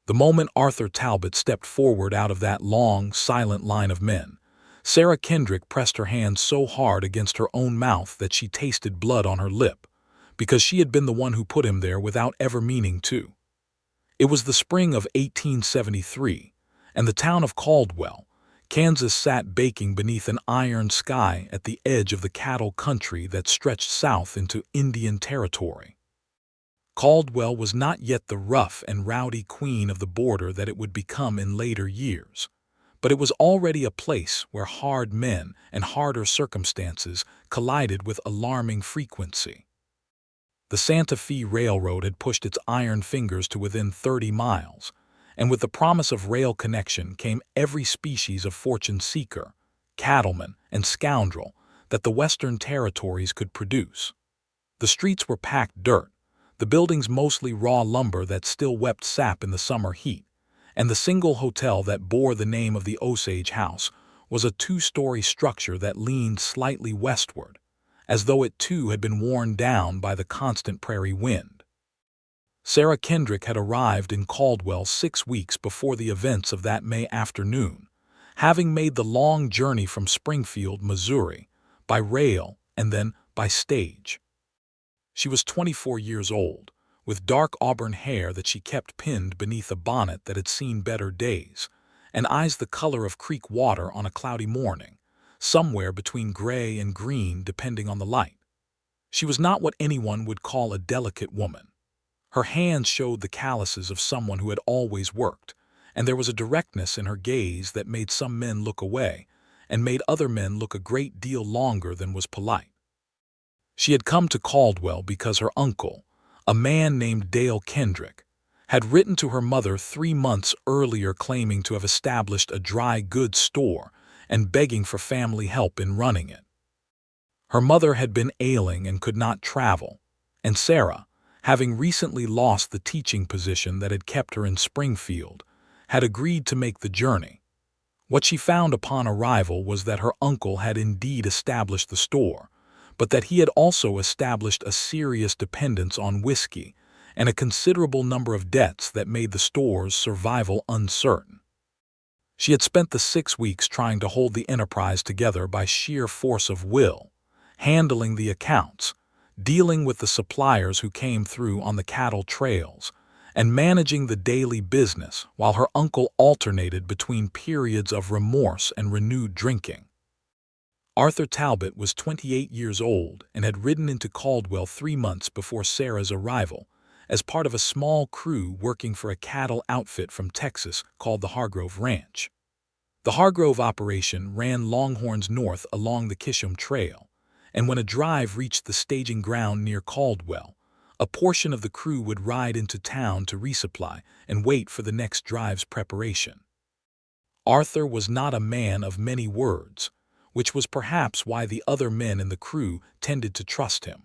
The moment Arthur Talbot stepped forward out of that long, silent line of men, Sarah Kendrick pressed her hand so hard against her own mouth that she tasted blood on her lip, because she had been the one who put him there without ever meaning to. It was the spring of 1873, and the town of Caldwell, Kansas sat baking beneath an iron sky at the edge of the cattle country that stretched south into Indian Territory. Caldwell was not yet the rough and rowdy queen of the border that it would become in later years, but it was already a place where hard men and harder circumstances collided with alarming frequency. The Santa Fe Railroad had pushed its iron fingers to within 30 miles, and with the promise of rail connection came every species of fortune seeker, cattleman, and scoundrel that the Western Territories could produce. The streets were packed dirt, the buildings mostly raw lumber that still wept sap in the summer heat, and the single hotel that bore the name of the Osage House was a two-story structure that leaned slightly westward, as though it too had been worn down by the constant prairie wind. Sarah Kendrick had arrived in Caldwell 6 weeks before the events of that May afternoon, having made the long journey from Springfield, Missouri, by rail and then by stage. She was 24 years old, with dark auburn hair that she kept pinned beneath a bonnet that had seen better days, and eyes the color of creek water on a cloudy morning, somewhere between gray and green depending on the light. She was not what anyone would call a delicate woman. Her hands showed the calluses of someone who had always worked, and there was a directness in her gaze that made some men look away and made other men look a great deal longer than was polite. She had come to Caldwell because her uncle, a man named Dale Kendrick, had written to her mother 3 months earlier claiming to have established a dry goods store and begging for family help in running it. Her mother had been ailing and could not travel, and Sarah, having recently lost the teaching position that had kept her in Springfield, had agreed to make the journey. What she found upon arrival was that her uncle had indeed established the store, but that he had also established a serious dependence on whiskey and a considerable number of debts that made the store's survival uncertain. She had spent the 6 weeks trying to hold the enterprise together by sheer force of will, handling the accounts, dealing with the suppliers who came through on the cattle trails, and managing the daily business while her uncle alternated between periods of remorse and renewed drinking. Arthur Talbot was 28 years old and had ridden into Caldwell 3 months before Sarah's arrival as part of a small crew working for a cattle outfit from Texas called the Hargrove Ranch. The Hargrove operation ran longhorns north along the Kisham Trail, and when a drive reached the staging ground near Caldwell, a portion of the crew would ride into town to resupply and wait for the next drive's preparation. Arthur was not a man of many words, which was perhaps why the other men in the crew tended to trust him.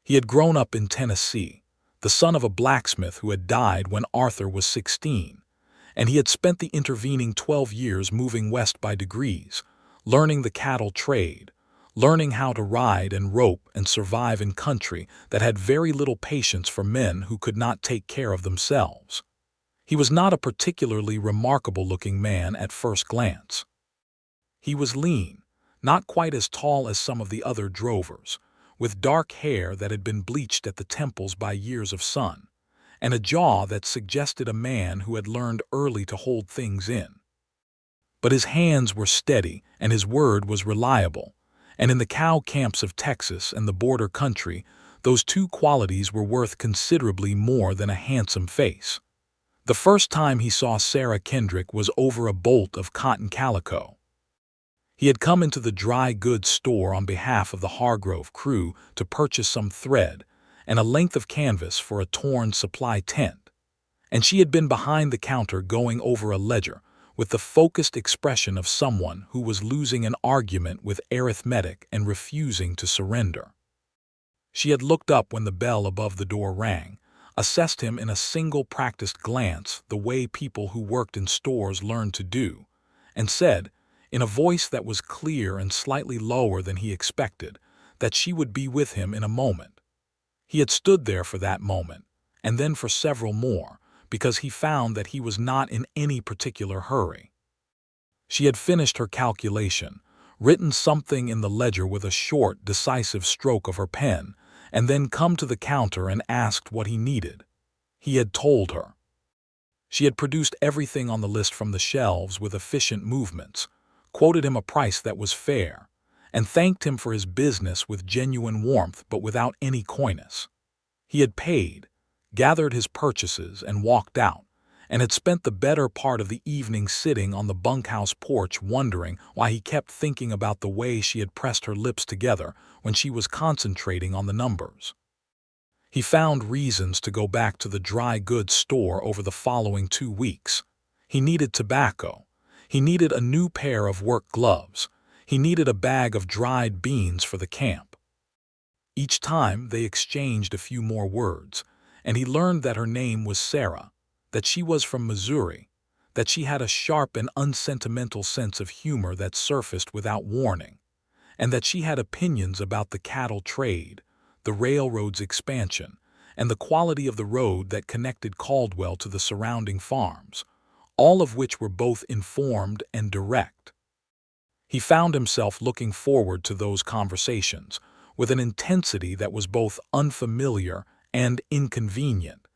He had grown up in Tennessee, the son of a blacksmith who had died when Arthur was 16, and he had spent the intervening 12 years moving west by degrees, learning the cattle trade, learning how to ride and rope and survive in country that had very little patience for men who could not take care of themselves. He was not a particularly remarkable-looking man at first glance. He was lean, not quite as tall as some of the other drovers, with dark hair that had been bleached at the temples by years of sun, and a jaw that suggested a man who had learned early to hold things in. But his hands were steady and his word was reliable, and in the cow camps of Texas and the border country, those two qualities were worth considerably more than a handsome face. The first time he saw Sarah Kendrick was over a bolt of cotton calico. He had come into the dry goods store on behalf of the Hargrove crew to purchase some thread and a length of canvas for a torn supply tent, and she had been behind the counter going over a ledger with the focused expression of someone who was losing an argument with arithmetic and refusing to surrender. She had looked up when the bell above the door rang, assessed him in a single practiced glance the way people who worked in stores learned to do, and said, in a voice that was clear and slightly lower than he expected, that she would be with him in a moment. He had stood there for that moment, and then for several more, because he found that he was not in any particular hurry. She had finished her calculation, written something in the ledger with a short, decisive stroke of her pen, and then come to the counter and asked what he needed. He had told her. She had produced everything on the list from the shelves with efficient movements, quoted him a price that was fair, and thanked him for his business with genuine warmth but without any coyness. He had paid, gathered his purchases, and walked out, and had spent the better part of the evening sitting on the bunkhouse porch wondering why he kept thinking about the way she had pressed her lips together when she was concentrating on the numbers. He found reasons to go back to the dry goods store over the following 2 weeks. He needed tobacco. He needed a new pair of work gloves. He needed a bag of dried beans for the camp. Each time they exchanged a few more words, and he learned that her name was Sarah, that she was from Missouri, that she had a sharp and unsentimental sense of humor that surfaced without warning, and that she had opinions about the cattle trade, the railroad's expansion, and the quality of the road that connected Caldwell to the surrounding farms, all of which were both informed and direct. He found himself looking forward to those conversations with an intensity that was both unfamiliar and inconvenient,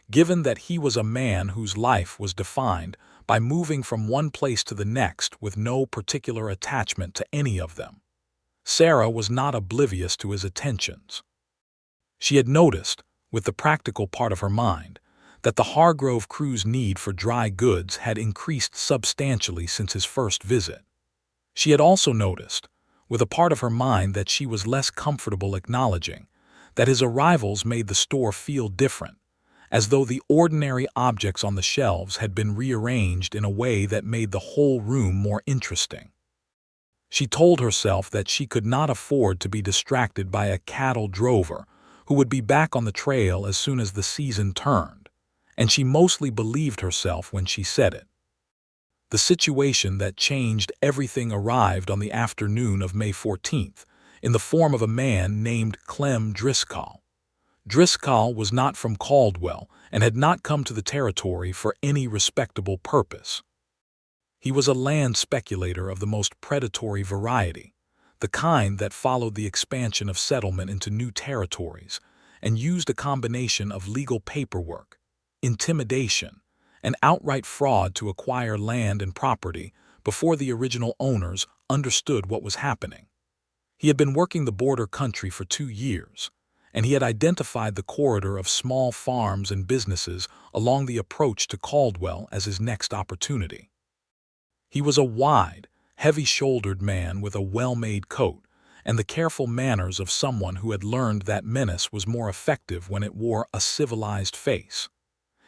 given that he was a man whose life was defined by moving from one place to the next with no particular attachment to any of them. Sarah was not oblivious to his attentions. She had noticed, with the practical part of her mind, that the Hargrove crew's need for dry goods had increased substantially since his first visit. She had also noticed, with a part of her mind that she was less comfortable acknowledging, that his arrivals made the store feel different, as though the ordinary objects on the shelves had been rearranged in a way that made the whole room more interesting. She told herself that she could not afford to be distracted by a cattle drover who would be back on the trail as soon as the season turned, and she mostly believed herself when she said it. The situation that changed everything arrived on the afternoon of May 14th, in the form of a man named Clem Driscoll. Driscoll was not from Caldwell and had not come to the territory for any respectable purpose. He was a land speculator of the most predatory variety, the kind that followed the expansion of settlement into new territories and used a combination of legal paperwork, intimidation, and outright fraud to acquire land and property before the original owners understood what was happening. He had been working the border country for 2 years, and he had identified the corridor of small farms and businesses along the approach to Caldwell as his next opportunity. He was a wide, heavy-shouldered man with a well-made coat and the careful manners of someone who had learned that menace was more effective when it wore a civilized face.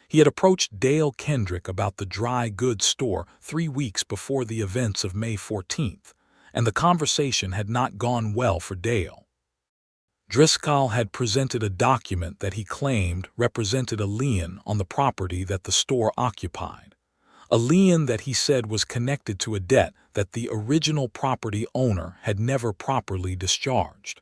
He had approached Dale Kendrick about the dry goods store 3 weeks before the events of May 14th, and the conversation had not gone well for Dale. Driscoll had presented a document that he claimed represented a lien on the property that the store occupied, a lien that he said was connected to a debt that the original property owner had never properly discharged.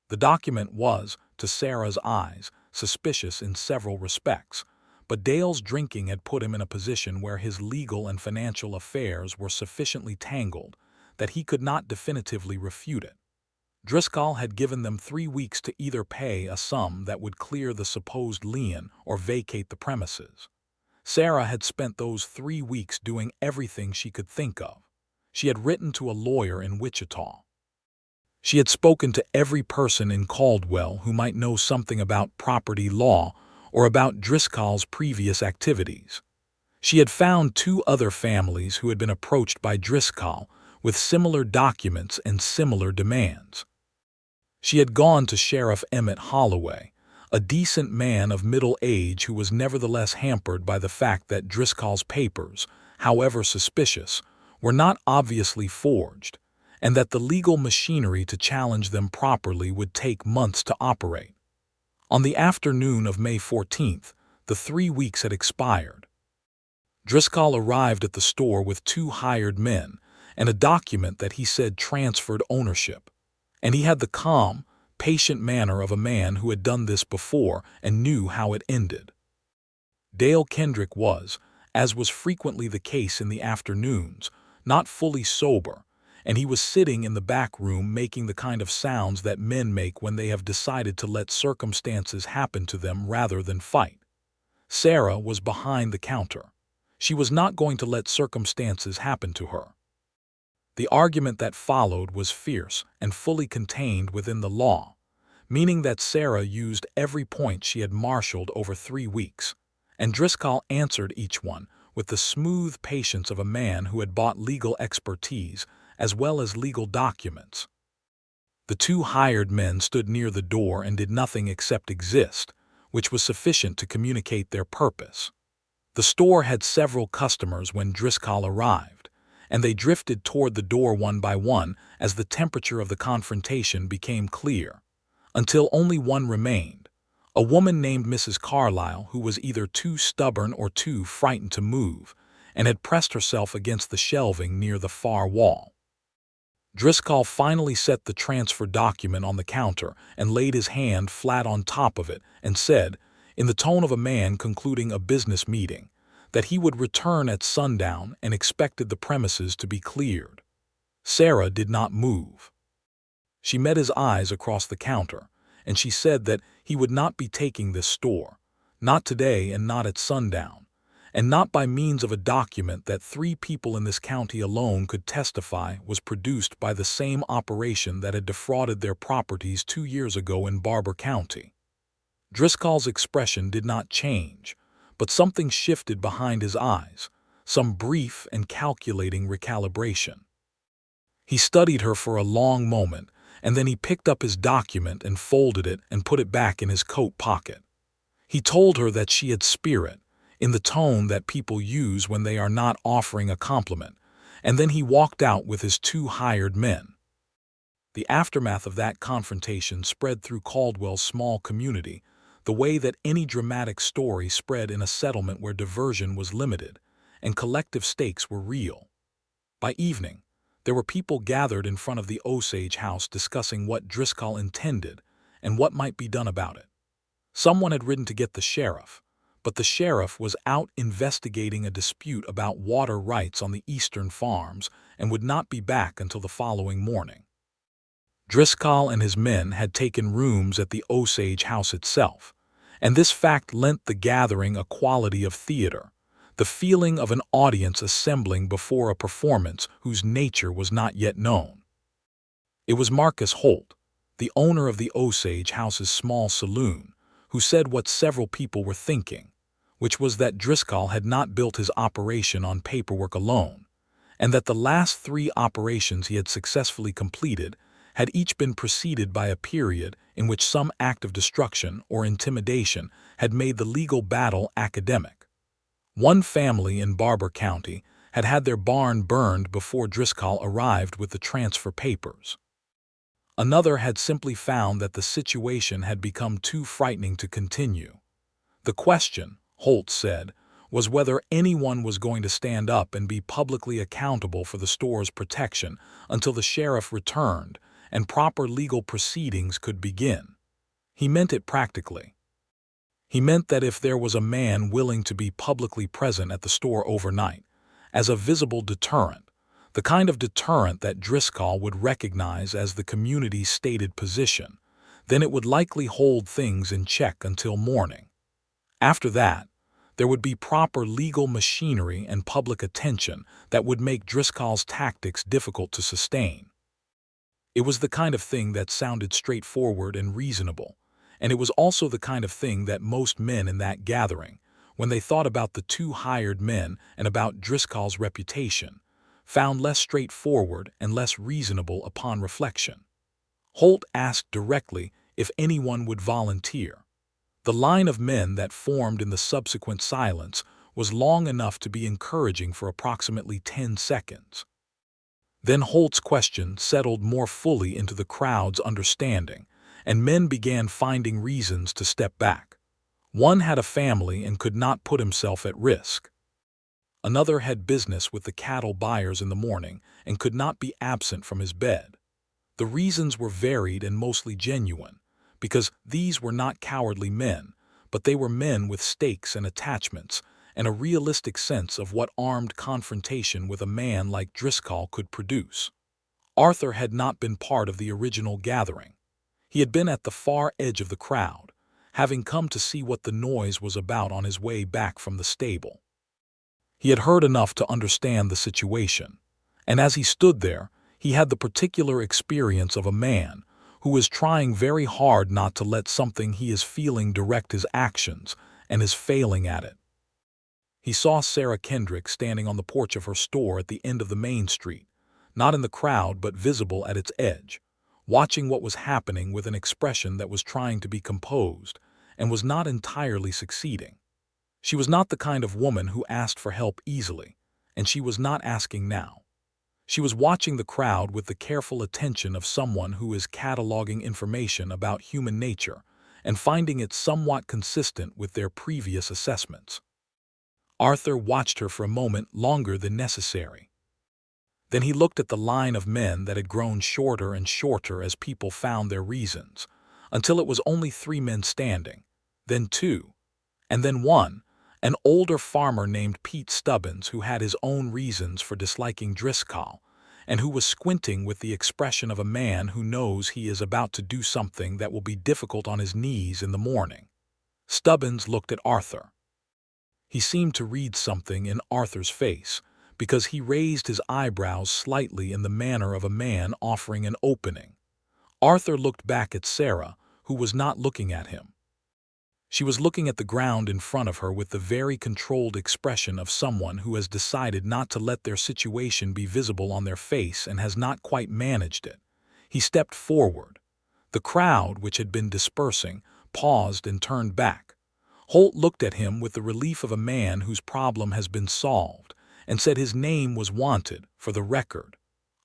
The document was, to Sarah's eyes, suspicious in several respects, but Dale's drinking had put him in a position where his legal and financial affairs were sufficiently tangled that he could not definitively refute it. Driscoll had given them 3 weeks to either pay a sum that would clear the supposed lien or vacate the premises. Sarah had spent those 3 weeks doing everything she could think of. She had written to a lawyer in Wichita. She had spoken to every person in Caldwell who might know something about property law or about Driscoll's previous activities. She had found 2 other families who had been approached by Driscoll with similar documents and similar demands. She had gone to Sheriff Emmett Holloway, a decent man of middle age who was nevertheless hampered by the fact that Driscoll's papers, however suspicious, were not obviously forged, and that the legal machinery to challenge them properly would take months to operate. On the afternoon of May 14th, the 3 weeks had expired. Driscoll arrived at the store with 2 hired men and a document that he said transferred ownership, and he had the calm, patient manner of a man who had done this before and knew how it ended. Dale Kendrick was, as was frequently the case in the afternoons, not fully sober, and he was sitting in the back room making the kind of sounds that men make when they have decided to let circumstances happen to them rather than fight. Sarah was behind the counter. She was not going to let circumstances happen to her. The argument that followed was fierce and fully contained within the law, meaning that Sarah used every point she had marshaled over 3 weeks, and Driscoll answered each one with the smooth patience of a man who had bought legal expertise as well as legal documents. The 2 hired men stood near the door and did nothing except exist, which was sufficient to communicate their purpose. The store had several customers when Driscoll arrived, and they drifted toward the door one by one as the temperature of the confrontation became clear, until only one remained, a woman named Mrs. Carlyle who was either too stubborn or too frightened to move, and had pressed herself against the shelving near the far wall. Driscoll finally set the transfer document on the counter and laid his hand flat on top of it and said, in the tone of a man concluding a business meeting, that he would return at sundown and expected the premises to be cleared. Sarah did not move. She met his eyes across the counter, and she said that he would not be taking this store, not today and not at sundown, and not by means of a document that 3 people in this county alone could testify was produced by the same operation that had defrauded their properties 2 years ago in Barber County. Driscoll's expression did not change, but something shifted behind his eyes, some brief and calculating recalibration. He studied her for a long moment, and then he picked up his document and folded it and put it back in his coat pocket. He told her that she had spirit, in the tone that people use when they are not offering a compliment, and then he walked out with his 2 hired men. The aftermath of that confrontation spread through Caldwell's small community, the way that any dramatic story spread in a settlement where diversion was limited and collective stakes were real. By evening, there were people gathered in front of the Osage house discussing what Driscoll intended and what might be done about it. Someone had ridden to get the sheriff, but the sheriff was out investigating a dispute about water rights on the eastern farms and would not be back until the following morning. Driscoll and his men had taken rooms at the Osage house itself, and this fact lent the gathering a quality of theater, the feeling of an audience assembling before a performance whose nature was not yet known. It was Marcus Holt, the owner of the Osage house's small saloon, who said what several people were thinking, which was that Driscoll had not built his operation on paperwork alone, and that the last 3 operations he had successfully completed had each been preceded by a period in which some act of destruction or intimidation had made the legal battle academic. One family in Barber County had had their barn burned before Driscoll arrived with the transfer papers. Another had simply found that the situation had become too frightening to continue. The question, Holt said, was whether anyone was going to stand up and be publicly accountable for the store's protection until the sheriff returned and proper legal proceedings could begin. He meant it practically. He meant that if there was a man willing to be publicly present at the store overnight, as a visible deterrent, the kind of deterrent that Driscoll would recognize as the community's stated position, then it would likely hold things in check until morning. After that, there would be proper legal machinery and public attention that would make Driscoll's tactics difficult to sustain. It was the kind of thing that sounded straightforward and reasonable, and it was also the kind of thing that most men in that gathering, when they thought about the 2 hired men and about Driscoll's reputation, found less straightforward and less reasonable upon reflection. Holt asked directly if anyone would volunteer. The line of men that formed in the subsequent silence was long enough to be encouraging for approximately 10 seconds. Then Holt's question settled more fully into the crowd's understanding, and men began finding reasons to step back. One had a family and could not put himself at risk. Another had business with the cattle buyers in the morning and could not be absent from his bed. The reasons were varied and mostly genuine, because these were not cowardly men, but they were men with stakes and attachments, and a realistic sense of what armed confrontation with a man like Driscoll could produce. Arthur had not been part of the original gathering. He had been at the far edge of the crowd, having come to see what the noise was about on his way back from the stable. He had heard enough to understand the situation, and as he stood there, he had the particular experience of a man who is trying very hard not to let something he is feeling direct his actions and is failing at it. He saw Sarah Kendrick standing on the porch of her store at the end of the main street, not in the crowd but visible at its edge, watching what was happening with an expression that was trying to be composed and was not entirely succeeding. She was not the kind of woman who asked for help easily, and she was not asking now. She was watching the crowd with the careful attention of someone who is cataloging information about human nature and finding it somewhat consistent with their previous assessments. Arthur watched her for a moment longer than necessary. Then he looked at the line of men that had grown shorter and shorter as people found their reasons, until it was only 3 men standing, then 2, and then 1, an older farmer named Pete Stubbins who had his own reasons for disliking Driscoll, and who was squinting with the expression of a man who knows he is about to do something that will be difficult on his knees in the morning. Stubbins looked at Arthur. He seemed to read something in Arthur's face, because he raised his eyebrows slightly in the manner of a man offering an opening. Arthur looked back at Sarah, who was not looking at him. She was looking at the ground in front of her with the very controlled expression of someone who has decided not to let their situation be visible on their face and has not quite managed it. He stepped forward. The crowd, which had been dispersing, paused and turned back. Holt looked at him with the relief of a man whose problem has been solved, and said his name was wanted, for the record.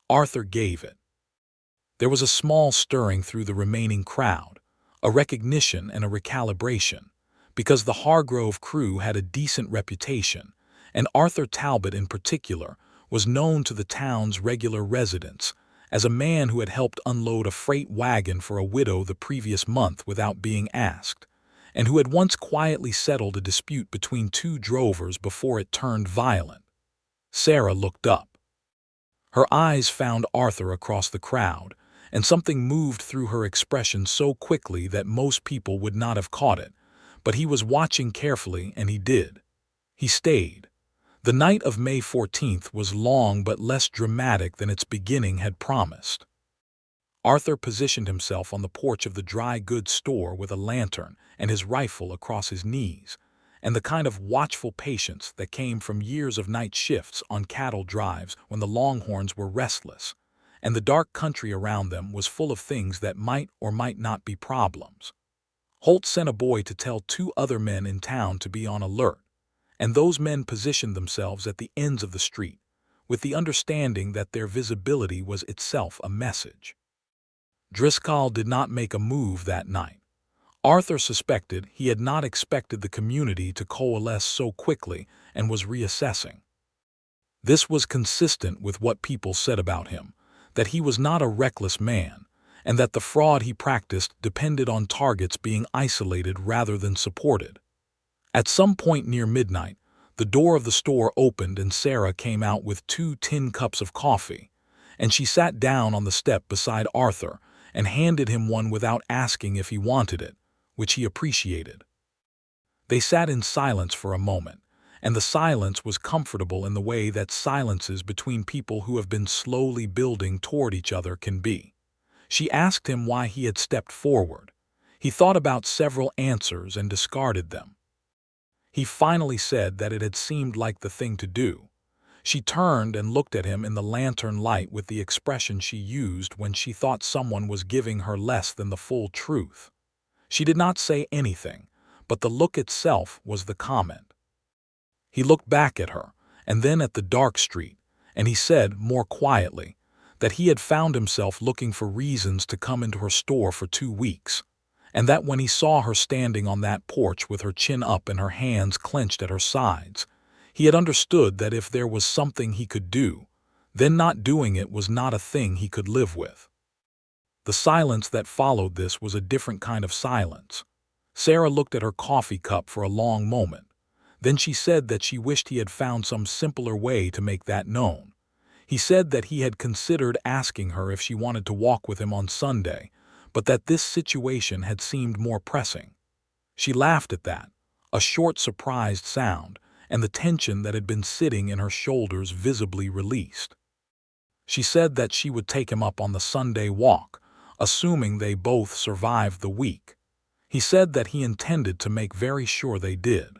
Arthur gave it. There was a small stirring through the remaining crowd, a recognition and a recalibration, because the Hargrove crew had a decent reputation, and Arthur Talbot in particular was known to the town's regular residents as a man who had helped unload a freight wagon for a widow the previous month without being asked, and who had once quietly settled a dispute between 2 drovers before it turned violent. Sarah looked up. Her eyes found Arthur across the crowd, and something moved through her expression so quickly that most people would not have caught it, but he was watching carefully and he did. He stayed. The night of May 14th was long but less dramatic than its beginning had promised. Arthur positioned himself on the porch of the dry goods store with a lantern and his rifle across his knees, and the kind of watchful patience that came from years of night shifts on cattle drives when the longhorns were restless, and the dark country around them was full of things that might or might not be problems. Holt sent a boy to tell 2 other men in town to be on alert, and those men positioned themselves at the ends of the street, with the understanding that their visibility was itself a message. Driscoll did not make a move that night. Arthur suspected he had not expected the community to coalesce so quickly and was reassessing. This was consistent with what people said about him, that he was not a reckless man, and that the fraud he practiced depended on targets being isolated rather than supported. At some point near midnight, the door of the store opened and Sarah came out with 2 tin cups of coffee, and she sat down on the step beside Arthur and handed him one without asking if he wanted it, which he appreciated. They sat in silence for a moment, and the silence was comfortable in the way that silences between people who have been slowly building toward each other can be. She asked him why he had stepped forward. He thought about several answers and discarded them. He finally said that it had seemed like the thing to do. She turned and looked at him in the lantern light with the expression she used when she thought someone was giving her less than the full truth. She did not say anything, but the look itself was the comment. He looked back at her, and then at the dark street, and he said, more quietly, that he had found himself looking for reasons to come into her store for 2 weeks, and that when he saw her standing on that porch with her chin up and her hands clenched at her sides, he had understood that if there was something he could do, then not doing it was not a thing he could live with. The silence that followed this was a different kind of silence. Sarah looked at her coffee cup for a long moment. Then she said that she wished he had found some simpler way to make that known. He said that he had considered asking her if she wanted to walk with him on Sunday, but that this situation had seemed more pressing. She laughed at that, a short, surprised sound, and the tension that had been sitting in her shoulders visibly released. She said that she would take him up on the Sunday walk, assuming they both survived the week. He said that he intended to make very sure they did.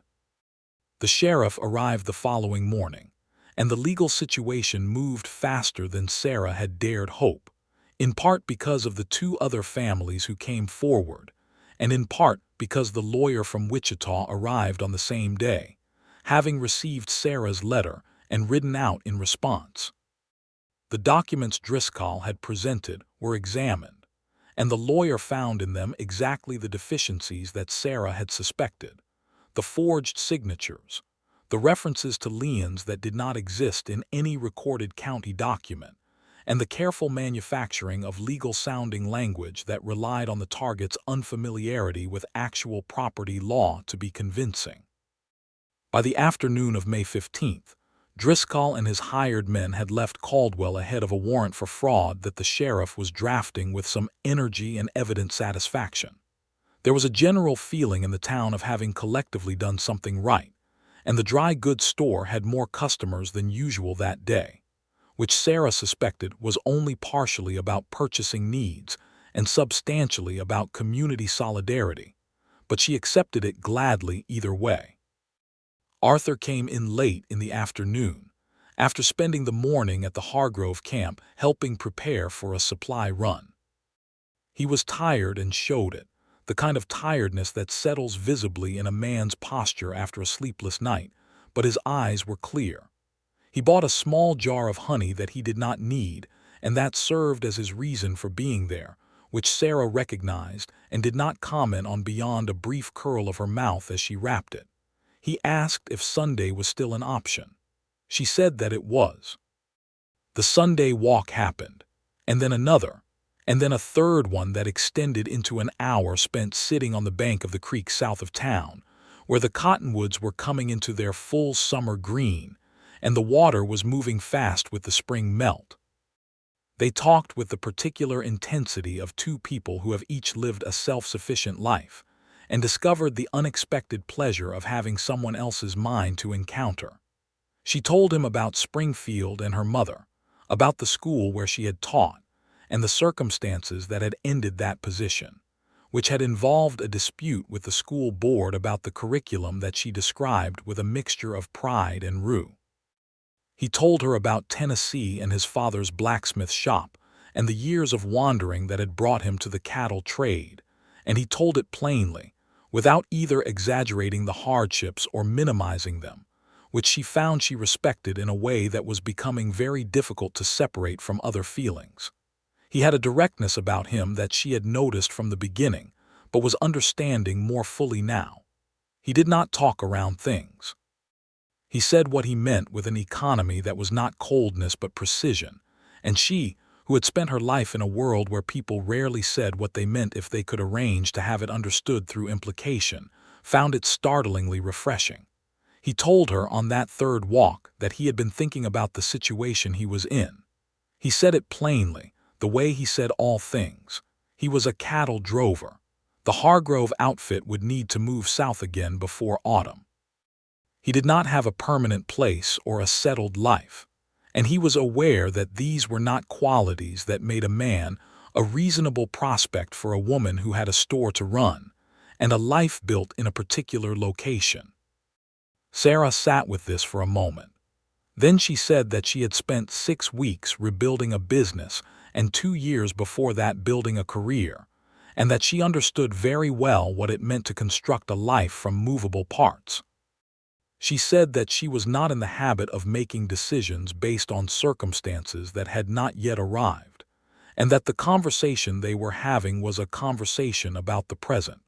The sheriff arrived the following morning, and the legal situation moved faster than Sarah had dared hope, in part because of the two other families who came forward, and in part because the lawyer from Wichita arrived on the same day, having received Sarah's letter and ridden out in response. The documents Driscoll had presented were examined, and the lawyer found in them exactly the deficiencies that Sarah had suspected: the forged signatures, the references to liens that did not exist in any recorded county document, and the careful manufacturing of legal-sounding language that relied on the target's unfamiliarity with actual property law to be convincing. By the afternoon of May 15th, Driscoll and his hired men had left Caldwell ahead of a warrant for fraud that the sheriff was drafting with some energy and evident satisfaction. There was a general feeling in the town of having collectively done something right, and the dry goods store had more customers than usual that day, which Sarah suspected was only partially about purchasing needs and substantially about community solidarity, but she accepted it gladly either way. Arthur came in late in the afternoon, after spending the morning at the Hargrove camp helping prepare for a supply run. He was tired and showed it, the kind of tiredness that settles visibly in a man's posture after a sleepless night, but his eyes were clear. He bought a small jar of honey that he did not need, and that served as his reason for being there, which Sarah recognized and did not comment on beyond a brief curl of her mouth as she wrapped it. He asked if Sunday was still an option. She said that it was. The Sunday walk happened, and then another, and then a third one that extended into an hour spent sitting on the bank of the creek south of town, where the cottonwoods were coming into their full summer green, and the water was moving fast with the spring melt. They talked with the particular intensity of two people who have each lived a self-sufficient life, and discovered the unexpected pleasure of having someone else's mind to encounter. She told him about Springfield and her mother, about the school where she had taught, and the circumstances that had ended that position, which had involved a dispute with the school board about the curriculum that she described with a mixture of pride and rue. He told her about Tennessee and his father's blacksmith shop, and the years of wandering that had brought him to the cattle trade, and he told it plainly, without either exaggerating the hardships or minimizing them, which she found she respected in a way that was becoming very difficult to separate from other feelings. He had a directness about him that she had noticed from the beginning, but was understanding more fully now. He did not talk around things. He said what he meant with an economy that was not coldness but precision, and she, who had spent her life in a world where people rarely said what they meant if they could arrange to have it understood through implication, found it startlingly refreshing. He told her on that third walk that he had been thinking about the situation he was in. He said it plainly, the way he said all things. He was a cattle drover. The Hargrove outfit would need to move south again before autumn. He did not have a permanent place or a settled life, and he was aware that these were not qualities that made a man a reasonable prospect for a woman who had a store to run and a life built in a particular location. Sarah sat with this for a moment. Then she said that she had spent 6 weeks rebuilding a business and 2 years before that building a career, and that she understood very well what it meant to construct a life from movable parts. She said that she was not in the habit of making decisions based on circumstances that had not yet arrived, and that the conversation they were having was a conversation about the present,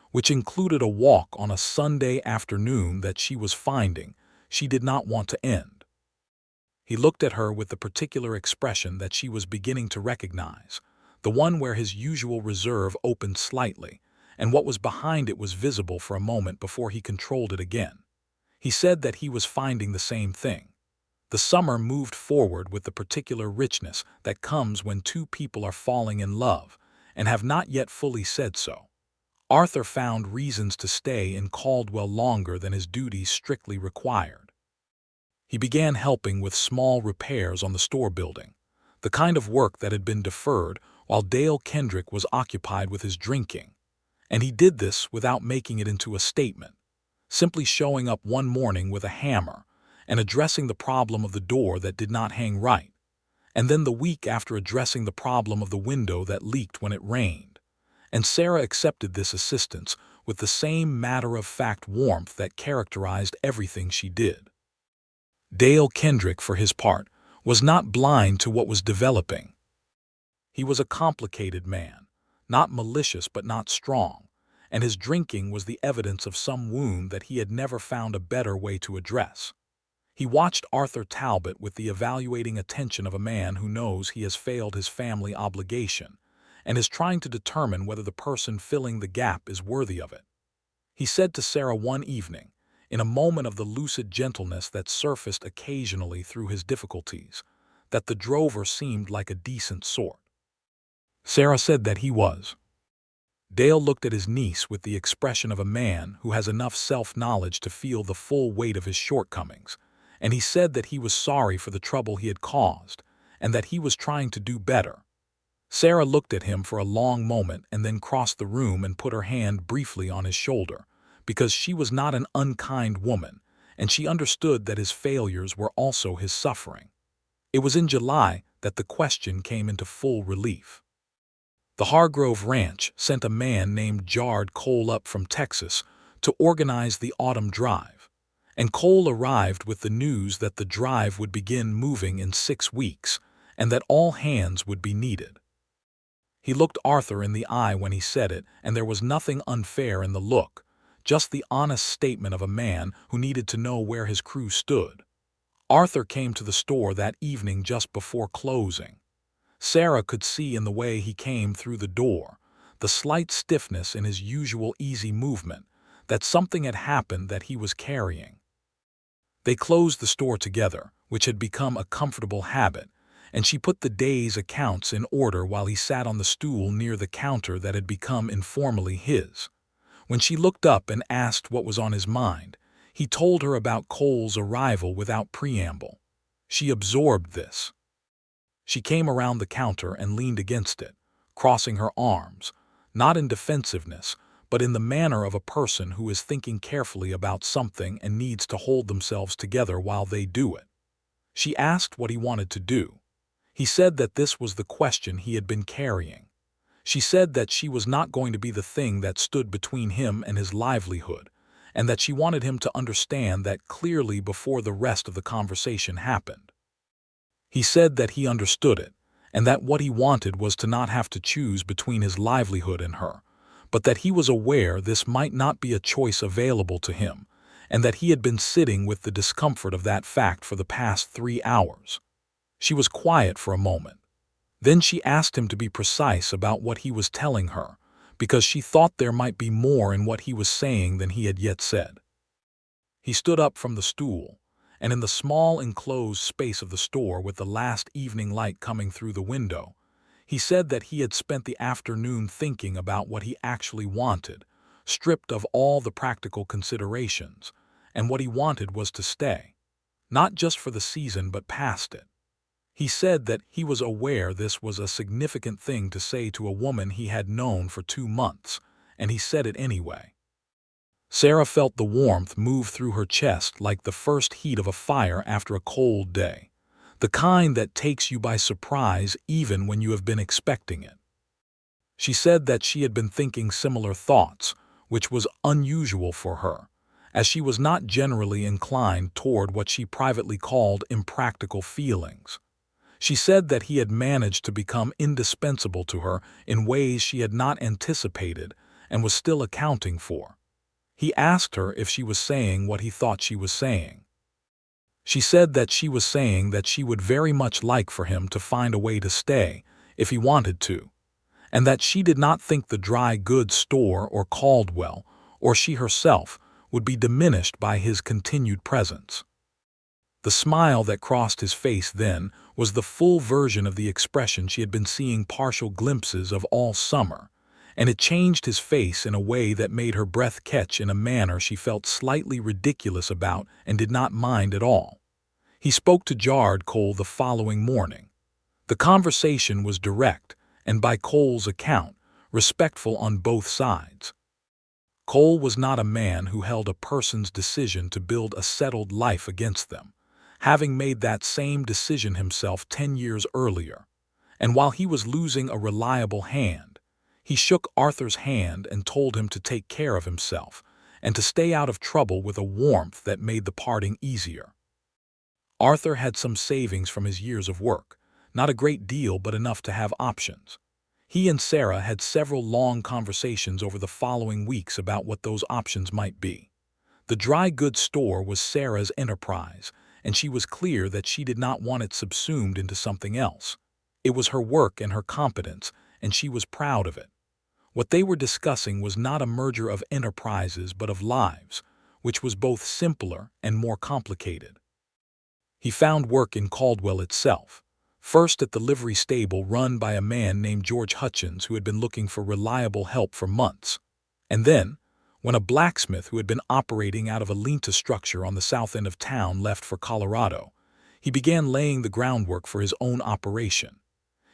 which included a walk on a Sunday afternoon that she was finding she did not want to end. He looked at her with the particular expression that she was beginning to recognize, the one where his usual reserve opened slightly, and what was behind it was visible for a moment before he controlled it again. He said that he was finding the same thing. The summer moved forward with the particular richness that comes when two people are falling in love and have not yet fully said so. Arthur found reasons to stay in Caldwell longer than his duties strictly required. He began helping with small repairs on the store building, the kind of work that had been deferred while Dale Kendrick was occupied with his drinking. And he did this without making it into a statement, simply showing up one morning with a hammer and addressing the problem of the door that did not hang right, and then the week after addressing the problem of the window that leaked when it rained. And Sarah accepted this assistance with the same matter-of-fact warmth that characterized everything she did. Dale Kendrick, for his part, was not blind to what was developing. He was a complicated man, not malicious but not strong, and his drinking was the evidence of some wound that he had never found a better way to address. He watched Arthur Talbot with the evaluating attention of a man who knows he has failed his family obligation and is trying to determine whether the person filling the gap is worthy of it. He said to Sarah one evening, in a moment of the lucid gentleness that surfaced occasionally through his difficulties, that the drover seemed like a decent sort. Sarah said that he was. Dale looked at his niece with the expression of a man who has enough self-knowledge to feel the full weight of his shortcomings, and he said that he was sorry for the trouble he had caused, and that he was trying to do better. Sarah looked at him for a long moment and then crossed the room and put her hand briefly on his shoulder, because she was not an unkind woman, and she understood that his failures were also his suffering. It was in July that the question came into full relief. The Hargrove Ranch sent a man named Jard Cole up from Texas to organize the autumn drive, and Cole arrived with the news that the drive would begin moving in 6 weeks and that all hands would be needed. He looked Arthur in the eye when he said it, and there was nothing unfair in the look, just the honest statement of a man who needed to know where his crew stood. Arthur came to the store that evening just before closing. Sarah could see in the way he came through the door, the slight stiffness in his usual easy movement, that something had happened that he was carrying. They closed the store together, which had become a comfortable habit, and she put the day's accounts in order while he sat on the stool near the counter that had become informally his. When she looked up and asked what was on his mind, he told her about Cole's arrival without preamble. She absorbed this. She came around the counter and leaned against it, crossing her arms, not in defensiveness, but in the manner of a person who is thinking carefully about something and needs to hold themselves together while they do it. She asked what he wanted to do. He said that this was the question he had been carrying. She said that she was not going to be the thing that stood between him and his livelihood, and that she wanted him to understand that clearly before the rest of the conversation happened. He said that he understood it, and that what he wanted was to not have to choose between his livelihood and her, but that he was aware this might not be a choice available to him, and that he had been sitting with the discomfort of that fact for the past 3 hours. She was quiet for a moment. Then she asked him to be precise about what he was telling her, because she thought there might be more in what he was saying than he had yet said. He stood up from the stool, and in the small enclosed space of the store with the last evening light coming through the window, he said that he had spent the afternoon thinking about what he actually wanted, stripped of all the practical considerations, and what he wanted was to stay, not just for the season but past it. He said that he was aware this was a significant thing to say to a woman he had known for 2 months, and he said it anyway. Sarah felt the warmth move through her chest like the first heat of a fire after a cold day, the kind that takes you by surprise even when you have been expecting it. She said that she had been thinking similar thoughts, which was unusual for her, as she was not generally inclined toward what she privately called impractical feelings. She said that he had managed to become indispensable to her in ways she had not anticipated and was still accounting for. He asked her if she was saying what he thought she was saying. She said that she was saying that she would very much like for him to find a way to stay, if he wanted to, and that she did not think the dry goods store or Caldwell, or she herself, would be diminished by his continued presence. The smile that crossed his face then was the full version of the expression she had been seeing partial glimpses of all summer, and it changed his face in a way that made her breath catch in a manner she felt slightly ridiculous about and did not mind at all. He spoke to Jared Cole the following morning. The conversation was direct, and by Cole's account, respectful on both sides. Cole was not a man who held a person's decision to build a settled life against them, having made that same decision himself 10 years earlier. And while he was losing a reliable hand, he shook Arthur's hand and told him to take care of himself and to stay out of trouble with a warmth that made the parting easier. Arthur had some savings from his years of work, not a great deal but enough to have options. He and Sarah had several long conversations over the following weeks about what those options might be. The dry goods store was Sarah's enterprise, and she was clear that she did not want it subsumed into something else. It was her work and her competence, and she was proud of it. What they were discussing was not a merger of enterprises but of lives, which was both simpler and more complicated. He found work in Caldwell itself, first at the livery stable run by a man named George Hutchins who had been looking for reliable help for months, and then, when a blacksmith who had been operating out of a Lenta structure on the south end of town left for Colorado, he began laying the groundwork for his own operation.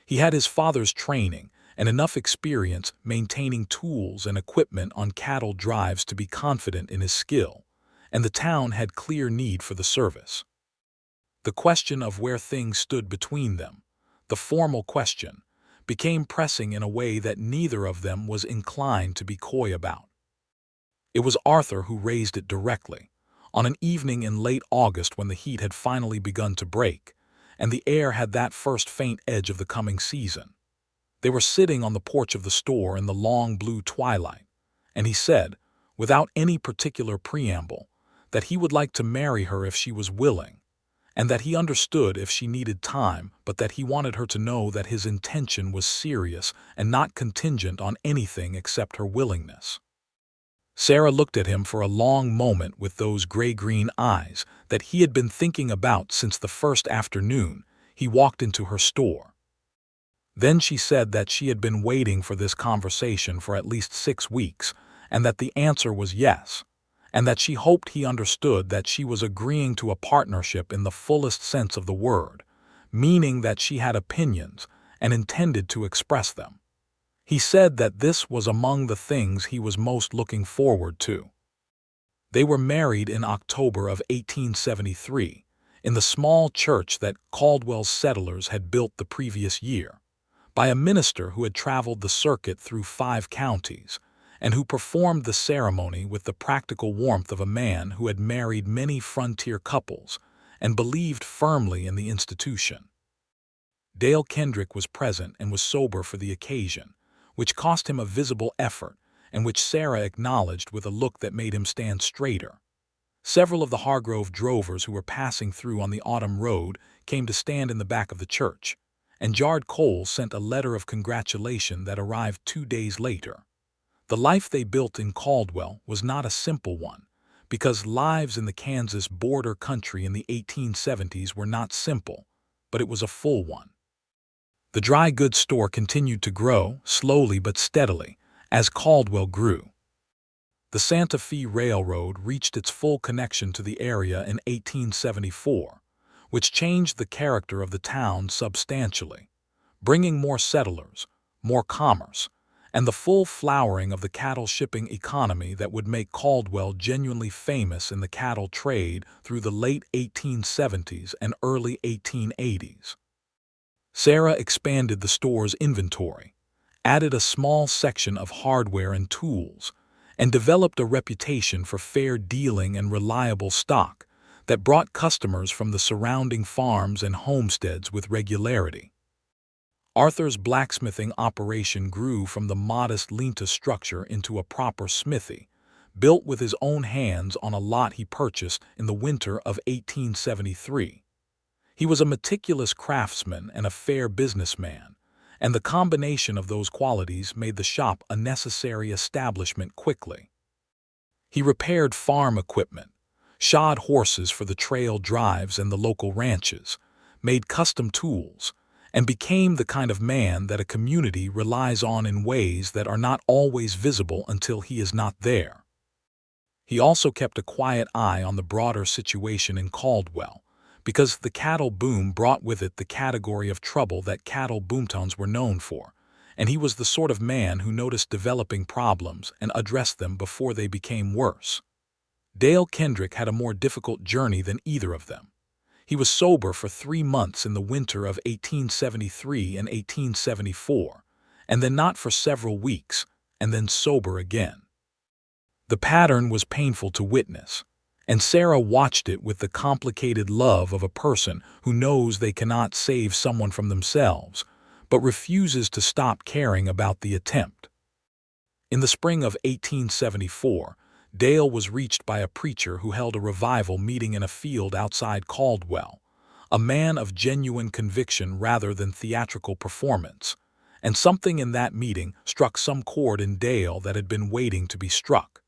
He had his father's training and enough experience maintaining tools and equipment on cattle drives to be confident in his skill, and the town had clear need for the service. The question of where things stood between them, the formal question, became pressing in a way that neither of them was inclined to be coy about. It was Arthur who raised it directly, on an evening in late August when the heat had finally begun to break, and the air had that first faint edge of the coming season. They were sitting on the porch of the store in the long blue twilight, and he said, without any particular preamble, that he would like to marry her if she was willing, and that he understood if she needed time, but that he wanted her to know that his intention was serious and not contingent on anything except her willingness. Sarah looked at him for a long moment with those gray-green eyes that he had been thinking about since the first afternoon he walked into her store. Then she said that she had been waiting for this conversation for at least 6 weeks, and that the answer was yes, and that she hoped he understood that she was agreeing to a partnership in the fullest sense of the word, meaning that she had opinions and intended to express them. He said that this was among the things he was most looking forward to. They were married in October of 1873, in the small church that Caldwell's settlers had built the previous year, by a minister who had traveled the circuit through 5 counties, and who performed the ceremony with the practical warmth of a man who had married many frontier couples and believed firmly in the institution. Dale Kendrick was present and was sober for the occasion, which cost him a visible effort and which Sarah acknowledged with a look that made him stand straighter. Several of the Hargrove drovers who were passing through on the autumn road came to stand in the back of the church, and Jared Cole sent a letter of congratulation that arrived 2 days later. The life they built in Caldwell was not a simple one, because lives in the Kansas border country in the 1870s were not simple, but it was a full one. The dry goods store continued to grow, slowly but steadily, as Caldwell grew. The Santa Fe Railroad reached its full connection to the area in 1874, which changed the character of the town substantially, bringing more settlers, more commerce, and the full flowering of the cattle shipping economy that would make Caldwell genuinely famous in the cattle trade through the late 1870s and early 1880s. Sarah expanded the store's inventory, added a small section of hardware and tools, and developed a reputation for fair dealing and reliable stock that brought customers from the surrounding farms and homesteads with regularity. Arthur's blacksmithing operation grew from the modest Lenta structure into a proper smithy, built with his own hands on a lot he purchased in the winter of 1873. He was a meticulous craftsman and a fair businessman, and the combination of those qualities made the shop a necessary establishment quickly. He repaired farm equipment, shod horses for the trail drives and the local ranches, made custom tools, and became the kind of man that a community relies on in ways that are not always visible until he is not there. He also kept a quiet eye on the broader situation in Caldwell, because the cattle boom brought with it the category of trouble that cattle boomtowns were known for, and he was the sort of man who noticed developing problems and addressed them before they became worse. Dale Kendrick had a more difficult journey than either of them. He was sober for 3 months in the winter of 1873 and 1874, and then not for several weeks, and then sober again. The pattern was painful to witness, and Sarah watched it with the complicated love of a person who knows they cannot save someone from themselves, but refuses to stop caring about the attempt. In the spring of 1874, Dale was reached by a preacher who held a revival meeting in a field outside Caldwell, a man of genuine conviction rather than theatrical performance, and something in that meeting struck some chord in Dale that had been waiting to be struck.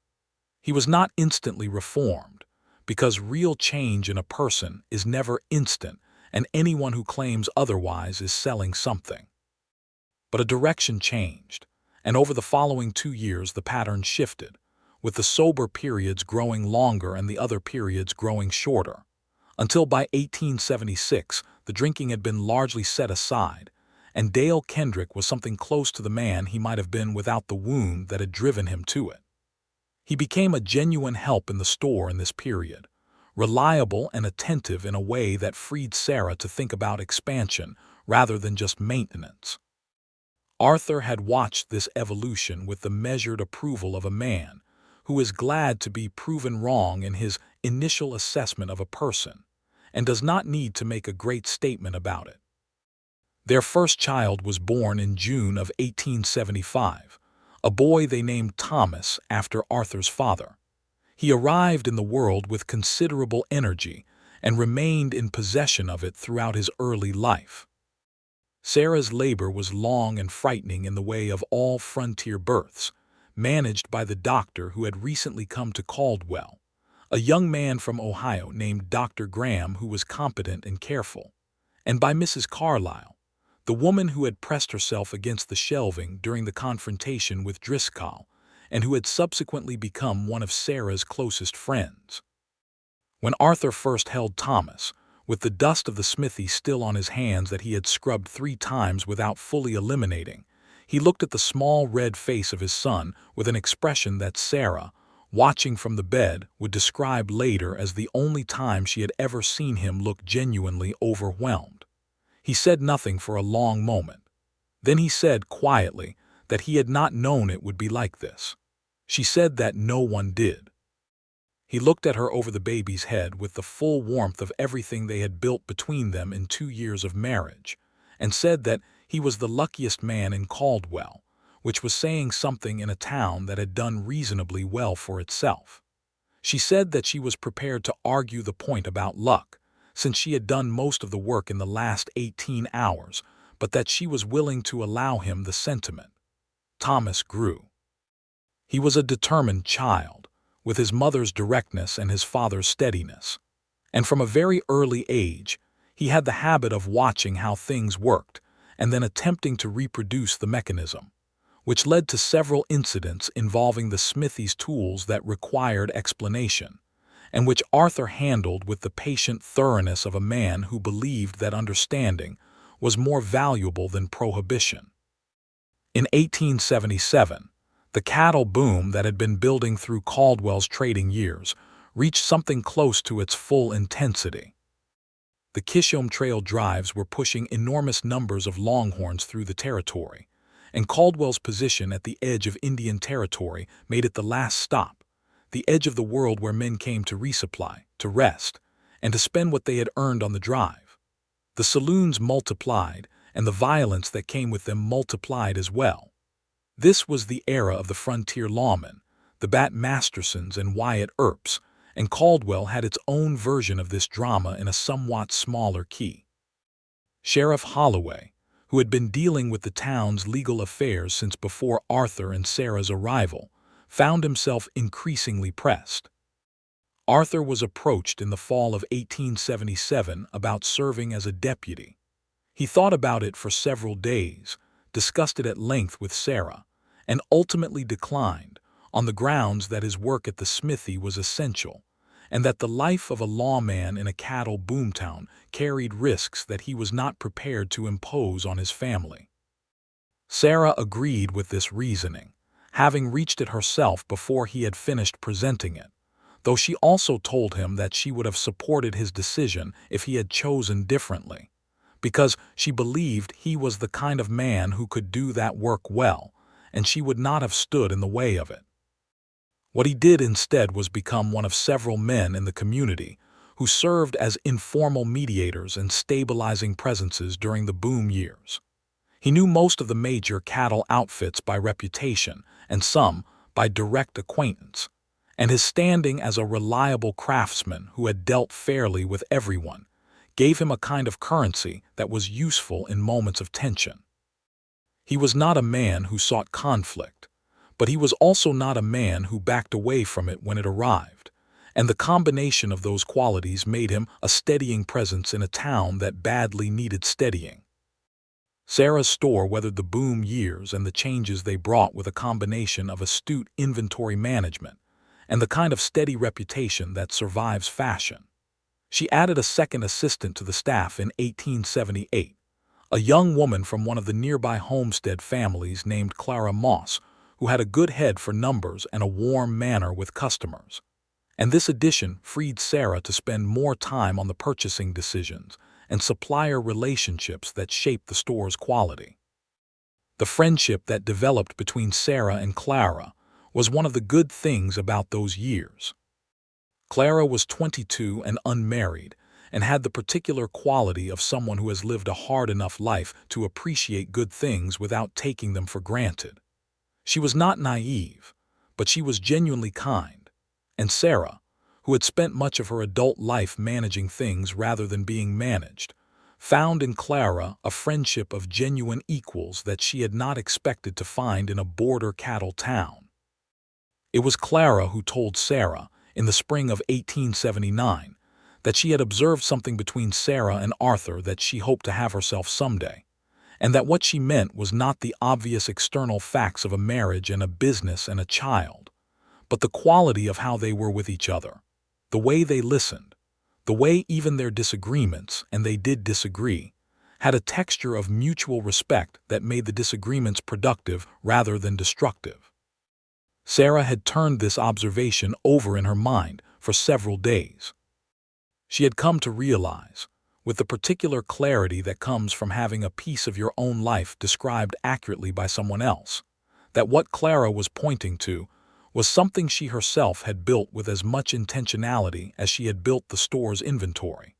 He was not instantly reformed, because real change in a person is never instant, and anyone who claims otherwise is selling something. But a direction changed, and over the following 2 years the pattern shifted, with the sober periods growing longer and the other periods growing shorter, until by 1876 the drinking had been largely set aside, and Dale Kendrick was something close to the man he might have been without the wound that had driven him to it. He became a genuine help in the store in this period, reliable and attentive in a way that freed Sarah to think about expansion rather than just maintenance. Arthur had watched this evolution with the measured approval of a man who is glad to be proven wrong in his initial assessment of a person, and does not need to make a great statement about it. Their first child was born in June of 1875, a boy they named Thomas after Arthur's father. He arrived in the world with considerable energy and remained in possession of it throughout his early life. Sarah's labor was long and frightening in the way of all frontier births, managed by the doctor who had recently come to Caldwell, a young man from Ohio named Dr. Graham who was competent and careful, and by Mrs. Carlyle, the woman who had pressed herself against the shelving during the confrontation with Driscoll, and who had subsequently become one of Sarah's closest friends. When Arthur first held Thomas, with the dust of the smithy still on his hands that he had scrubbed 3 times without fully eliminating, he looked at the small red face of his son with an expression that Sarah, watching from the bed, would describe later as the only time she had ever seen him look genuinely overwhelmed. He said nothing for a long moment. Then he said quietly that he had not known it would be like this. She said that no one did. He looked at her over the baby's head with the full warmth of everything they had built between them in 2 years of marriage, and said that he was the luckiest man in Caldwell, which was saying something in a town that had done reasonably well for itself. She said that she was prepared to argue the point about luck, since she had done most of the work in the last 18 hours, but that she was willing to allow him the sentiment. Thomas grew. He was a determined child, with his mother's directness and his father's steadiness, and from a very early age, he had the habit of watching how things worked and then attempting to reproduce the mechanism, which led to several incidents involving the smithy's tools that required explanation, and which Arthur handled with the patient thoroughness of a man who believed that understanding was more valuable than prohibition. In 1877, the cattle boom that had been building through Caldwell's trading years reached something close to its full intensity. The Kishome Trail drives were pushing enormous numbers of longhorns through the territory, and Caldwell's position at the edge of Indian Territory made it the last stop, the edge of the world where men came to resupply, to rest, and to spend what they had earned on the drive. The saloons multiplied, and the violence that came with them multiplied as well. This was the era of the frontier lawmen, the Bat Mastersons and Wyatt Earps, and Caldwell had its own version of this drama in a somewhat smaller key. Sheriff Holloway, who had been dealing with the town's legal affairs since before Arthur and Sarah's arrival, found himself increasingly pressed. Arthur was approached in the fall of 1877 about serving as a deputy. He thought about it for several days, discussed it at length with Sarah, and ultimately declined, on the grounds that his work at the smithy was essential, and that the life of a lawman in a cattle boomtown carried risks that he was not prepared to impose on his family. Sarah agreed with this reasoning, having reached it herself before he had finished presenting it, though she also told him that she would have supported his decision if he had chosen differently, because she believed he was the kind of man who could do that work well, and she would not have stood in the way of it. What he did instead was become one of several men in the community who served as informal mediators and stabilizing presences during the boom years. He knew most of the major cattle outfits by reputation and some by direct acquaintance, and his standing as a reliable craftsman who had dealt fairly with everyone gave him a kind of currency that was useful in moments of tension. He was not a man who sought conflict, but he was also not a man who backed away from it when it arrived, and the combination of those qualities made him a steadying presence in a town that badly needed steadying. Sarah's store weathered the boom years and the changes they brought with a combination of astute inventory management and the kind of steady reputation that survives fashion. She added a second assistant to the staff in 1878, a young woman from one of the nearby homestead families named Clara Moss, who had a good head for numbers and a warm manner with customers. And this addition freed Sarah to spend more time on the purchasing decisions and supplier relationships that shaped the store's quality. The friendship that developed between Sarah and Clara was one of the good things about those years. Clara was 22 and unmarried, and had the particular quality of someone who has lived a hard enough life to appreciate good things without taking them for granted. She was not naive, but she was genuinely kind, and Sarah, who had spent much of her adult life managing things rather than being managed, found in Clara a friendship of genuine equals that she had not expected to find in a border cattle town. It was Clara who told Sarah, in the spring of 1879, that she had observed something between Sarah and Arthur that she hoped to have herself someday, and that what she meant was not the obvious external facts of a marriage and a business and a child, but the quality of how they were with each other, the way they listened, the way even their disagreements, and they did disagree, had a texture of mutual respect that made the disagreements productive rather than destructive. Sarah had turned this observation over in her mind for several days. She had come to realize, with the particular clarity that comes from having a piece of your own life described accurately by someone else, that what Clara was pointing to was something she herself had built with as much intentionality as she had built the store's inventory,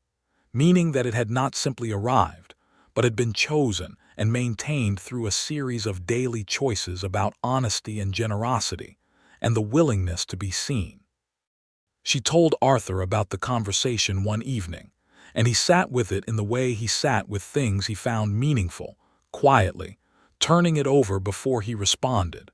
meaning that it had not simply arrived, but had been chosen and maintained through a series of daily choices about honesty and generosity, and the willingness to be seen. She told Arthur about the conversation one evening, and he sat with it in the way he sat with things he found meaningful, quietly, turning it over before he responded.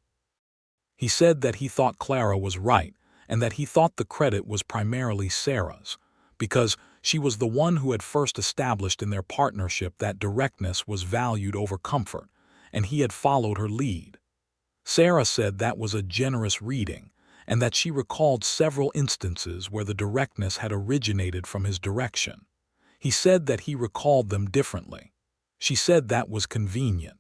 He said that he thought Clara was right, and that he thought the credit was primarily Sarah's, because she was the one who had first established in their partnership that directness was valued over comfort, and he had followed her lead. Sarah said that was a generous reading, and that she recalled several instances where the directness had originated from his direction. He said that he recalled them differently. She said that was convenient.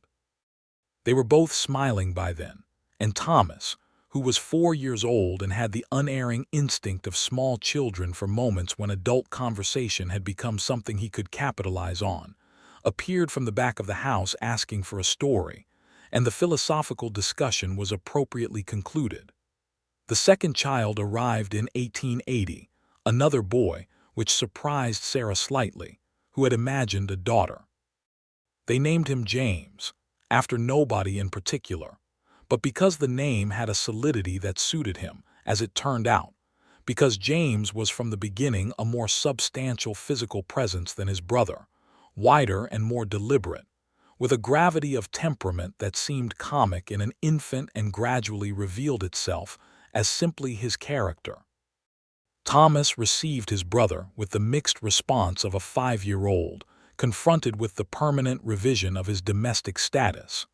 They were both smiling by then, and Thomas, who was 4 years old and had the unerring instinct of small children for moments when adult conversation had become something he could capitalize on, appeared from the back of the house asking for a story, and the philosophical discussion was appropriately concluded. The second child arrived in 1880, another boy, which surprised Sarah slightly, who had imagined a daughter. They named him James, after nobody in particular, but because the name had a solidity that suited him, as it turned out, because James was from the beginning a more substantial physical presence than his brother, wider and more deliberate, with a gravity of temperament that seemed comic in an infant and gradually revealed itself as simply his character. Thomas received his brother with the mixed response of a 5-year-old, confronted with the permanent revision of his domestic status.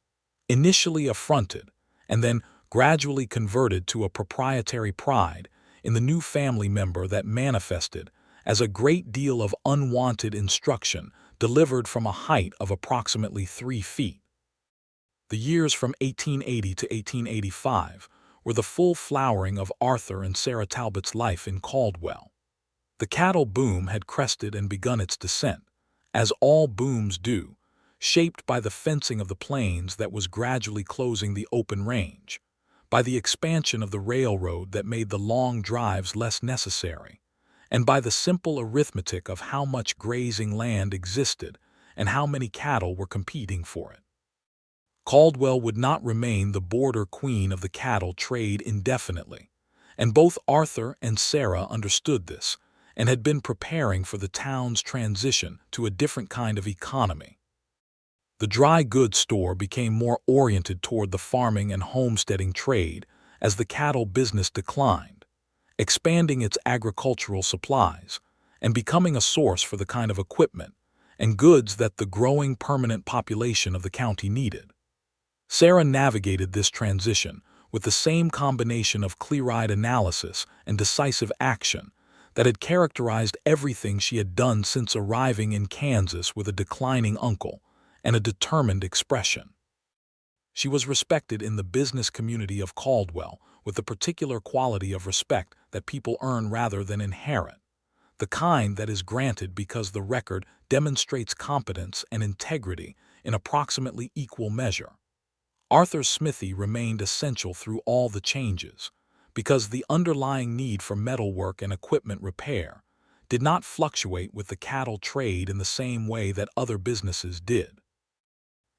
Initially affronted, and then gradually converted to a proprietary pride in the new family member that manifested as a great deal of unwanted instruction delivered from a height of approximately 3 feet. The years from 1880 to 1885 were the full flowering of Arthur and Sarah Talbot's life in Caldwell. The cattle boom had crested and begun its descent, as all booms do, shaped by the fencing of the plains that was gradually closing the open range, by the expansion of the railroad that made the long drives less necessary, and by the simple arithmetic of how much grazing land existed and how many cattle were competing for it. Caldwell would not remain the border queen of the cattle trade indefinitely, and both Arthur and Sarah understood this and had been preparing for the town's transition to a different kind of economy. The dry goods store became more oriented toward the farming and homesteading trade as the cattle business declined, expanding its agricultural supplies and becoming a source for the kind of equipment and goods that the growing permanent population of the county needed. Sarah navigated this transition with the same combination of clear-eyed analysis and decisive action that had characterized everything she had done since arriving in Kansas with a declining uncle and a determined expression. She was respected in the business community of Caldwell with the particular quality of respect that people earn rather than inherit, the kind that is granted because the record demonstrates competence and integrity in approximately equal measure. Arthur's smithy remained essential through all the changes, because the underlying need for metalwork and equipment repair did not fluctuate with the cattle trade in the same way that other businesses did.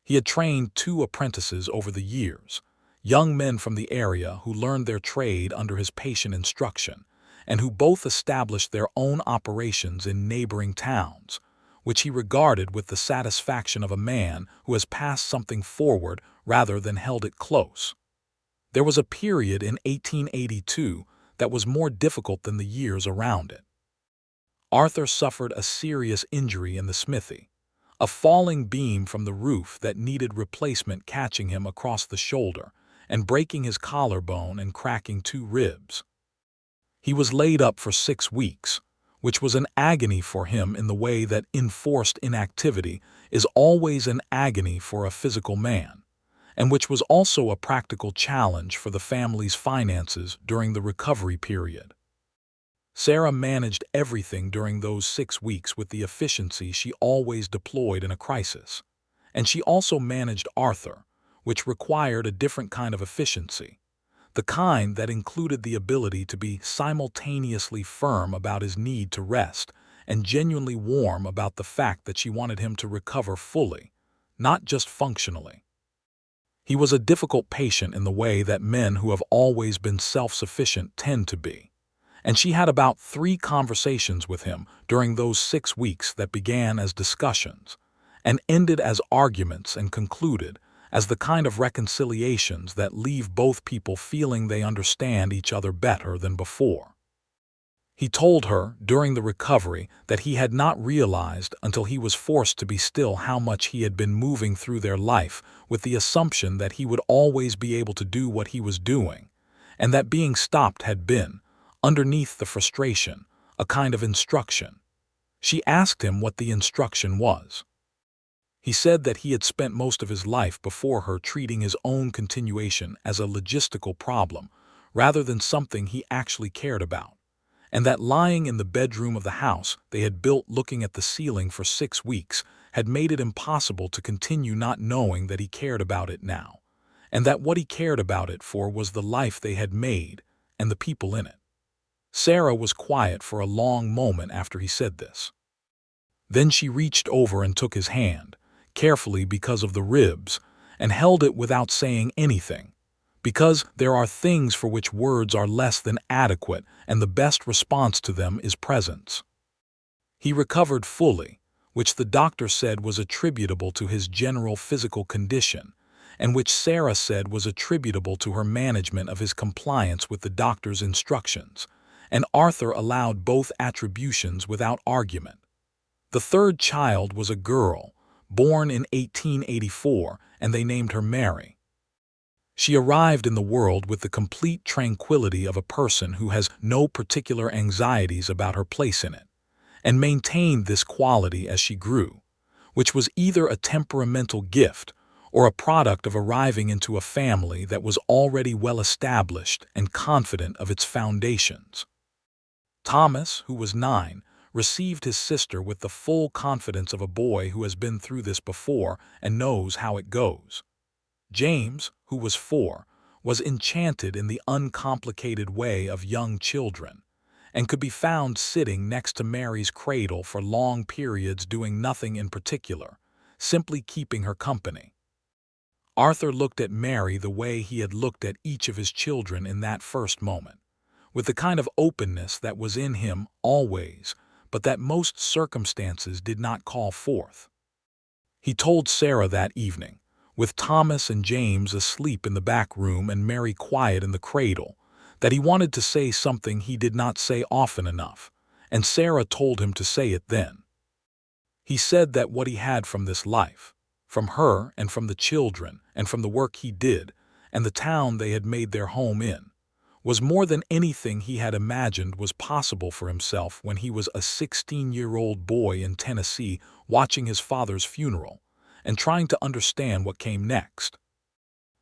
He had trained 2 apprentices over the years, young men from the area who learned their trade under his patient instruction, and who both established their own operations in neighboring towns, which he regarded with the satisfaction of a man who has passed something forward rather than held it close. There was a period in 1882 that was more difficult than the years around it. Arthur suffered a serious injury in the smithy, a falling beam from the roof that needed replacement catching him across the shoulder and breaking his collarbone and cracking 2 ribs. He was laid up for 6 weeks, which was an agony for him in the way that enforced inactivity is always an agony for a physical man, and which was also a practical challenge for the family's finances during the recovery period. Sarah managed everything during those 6 weeks with the efficiency she always deployed in a crisis, and she also managed Arthur, which required a different kind of efficiency, the kind that included the ability to be simultaneously firm about his need to rest and genuinely warm about the fact that she wanted him to recover fully, not just functionally. He was a difficult patient in the way that men who have always been self-sufficient tend to be, and she had about 3 conversations with him during those 6 weeks that began as discussions and ended as arguments and concluded as the kind of reconciliations that leave both people feeling they understand each other better than before. He told her during the recovery that he had not realized until he was forced to be still how much he had been moving through their life with the assumption that he would always be able to do what he was doing, and that being stopped had been, underneath the frustration, a kind of instruction. She asked him what the instruction was. He said that he had spent most of his life before her treating his own continuation as a logistical problem rather than something he actually cared about, and that lying in the bedroom of the house they had built looking at the ceiling for 6 weeks had made it impossible to continue not knowing that he cared about it now, and that what he cared about it for was the life they had made and the people in it. Sarah was quiet for a long moment after he said this. Then she reached over and took his hand, carefully because of the ribs, and held it without saying anything, because there are things for which words are less than adequate and the best response to them is presence. He recovered fully, which the doctor said was attributable to his general physical condition, and which Sarah said was attributable to her management of his compliance with the doctor's instructions, and Arthur allowed both attributions without argument. The third child was a girl, born in 1884, and they named her Mary. She arrived in the world with the complete tranquility of a person who has no particular anxieties about her place in it, and maintained this quality as she grew, which was either a temperamental gift or a product of arriving into a family that was already well established and confident of its foundations. Thomas, who was 9, received his sister with the full confidence of a boy who has been through this before and knows how it goes. James, who was 4, was enchanted in the uncomplicated way of young children, and could be found sitting next to Mary's cradle for long periods doing nothing in particular, simply keeping her company. Arthur looked at Mary the way he had looked at each of his children in that first moment, with the kind of openness that was in him always, but that most circumstances did not call forth. He told Sarah that evening, with Thomas and James asleep in the back room and Mary quiet in the cradle, that he wanted to say something he did not say often enough, and Sarah told him to say it then. He said that what he had from this life, from her and from the children and from the work he did, and the town they had made their home in, was more than anything he had imagined was possible for himself when he was a 16-year-old boy in Tennessee watching his father's funeral and trying to understand what came next.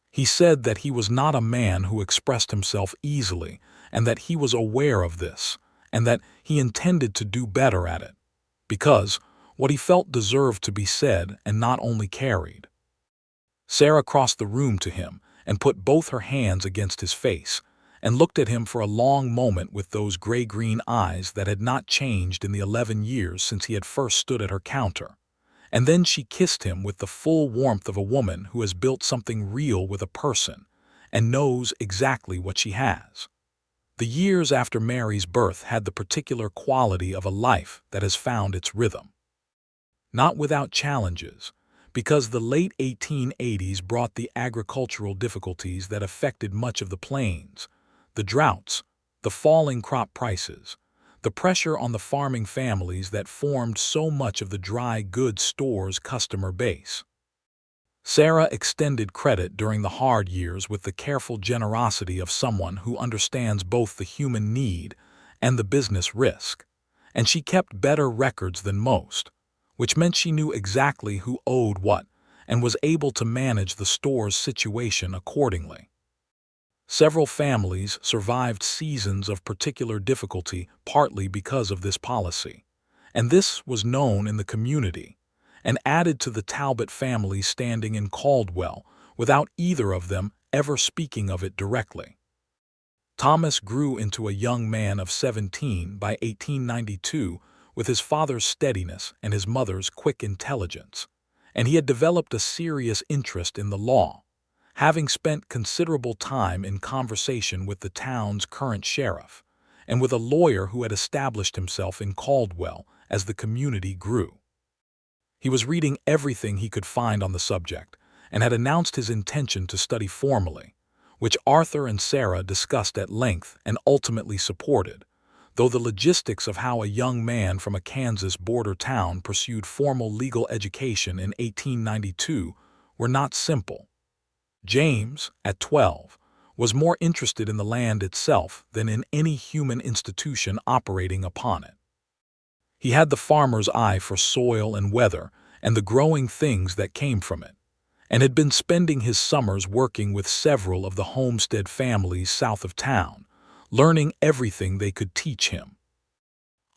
He said that he was not a man who expressed himself easily, and that he was aware of this, and that he intended to do better at it, because what he felt deserved to be said and not only carried. Sarah crossed the room to him and put both her hands against his face, and looked at him for a long moment with those gray-green eyes that had not changed in the 11 years since he had first stood at her counter. And then she kissed him with the full warmth of a woman who has built something real with a person and knows exactly what she has. The years after Mary's birth had the particular quality of a life that has found its rhythm. Not without challenges, because the late 1880s brought the agricultural difficulties that affected much of the plains, the droughts, the falling crop prices, the pressure on the farming families that formed so much of the dry goods store's customer base. Sarah extended credit during the hard years with the careful generosity of someone who understands both the human need and the business risk, and she kept better records than most, which meant she knew exactly who owed what and was able to manage the store's situation accordingly. Several families survived seasons of particular difficulty partly because of this policy, and this was known in the community and added to the Talbot family's standing in Caldwell without either of them ever speaking of it directly. Thomas grew into a young man of 17 by 1892 with his father's steadiness and his mother's quick intelligence, and he had developed a serious interest in the law, having spent considerable time in conversation with the town's current sheriff and with a lawyer who had established himself in Caldwell as the community grew. He was reading everything he could find on the subject and had announced his intention to study formally, which Arthur and Sarah discussed at length and ultimately supported, though the logistics of how a young man from a Kansas border town pursued formal legal education in 1892 were not simple. James, at 12, was more interested in the land itself than in any human institution operating upon it. He had the farmer's eye for soil and weather and the growing things that came from it, and had been spending his summers working with several of the homestead families south of town, learning everything they could teach him.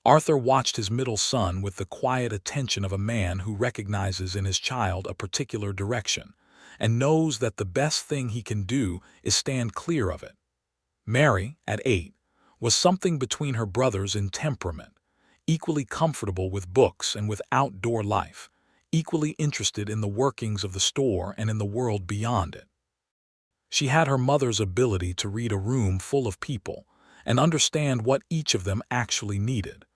Arthur watched his middle son with the quiet attention of a man who recognizes in his child a particular direction, and knows that the best thing he can do is stand clear of it. Mary, at 8, was something between her brothers in temperament, equally comfortable with books and with outdoor life, equally interested in the workings of the store and in the world beyond it. She had her mother's ability to read a room full of people and understand what each of them actually needed,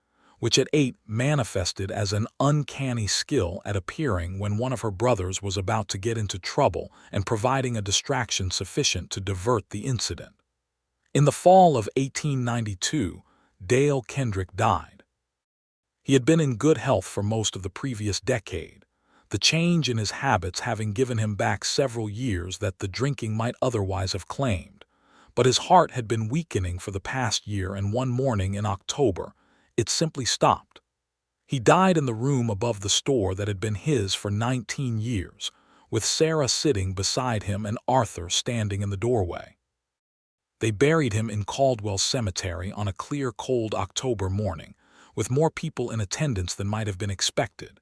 which at 8 manifested as an uncanny skill at appearing when one of her brothers was about to get into trouble and providing a distraction sufficient to divert the incident. In the fall of 1892, Dale Kendrick died. He had been in good health for most of the previous decade, the change in his habits having given him back several years that the drinking might otherwise have claimed. But his heart had been weakening for the past year, and one morning in October, it simply stopped. He died in the room above the store that had been his for 19 years, with Sarah sitting beside him and Arthur standing in the doorway. They buried him in Caldwell Cemetery on a clear, cold October morning, with more people in attendance than might have been expected,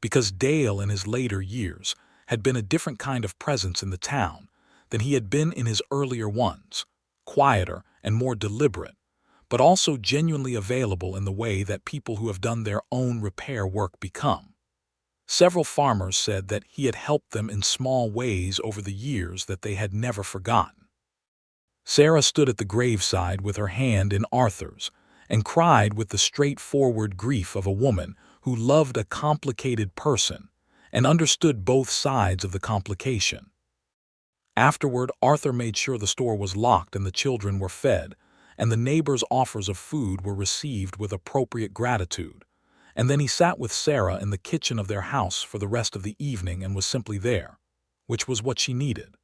because Dale in his later years had been a different kind of presence in the town than he had been in his earlier ones, quieter and more deliberate, but also genuinely available in the way that people who have done their own repair work become. Several farmers said that he had helped them in small ways over the years that they had never forgotten. Sarah stood at the graveside with her hand in Arthur's and cried with the straightforward grief of a woman who loved a complicated person and understood both sides of the complication. Afterward, Arthur made sure the store was locked and the children were fed, and the neighbors' offers of food were received with appropriate gratitude. And then he sat with Sarah in the kitchen of their house for the rest of the evening and was simply there, which was what she needed.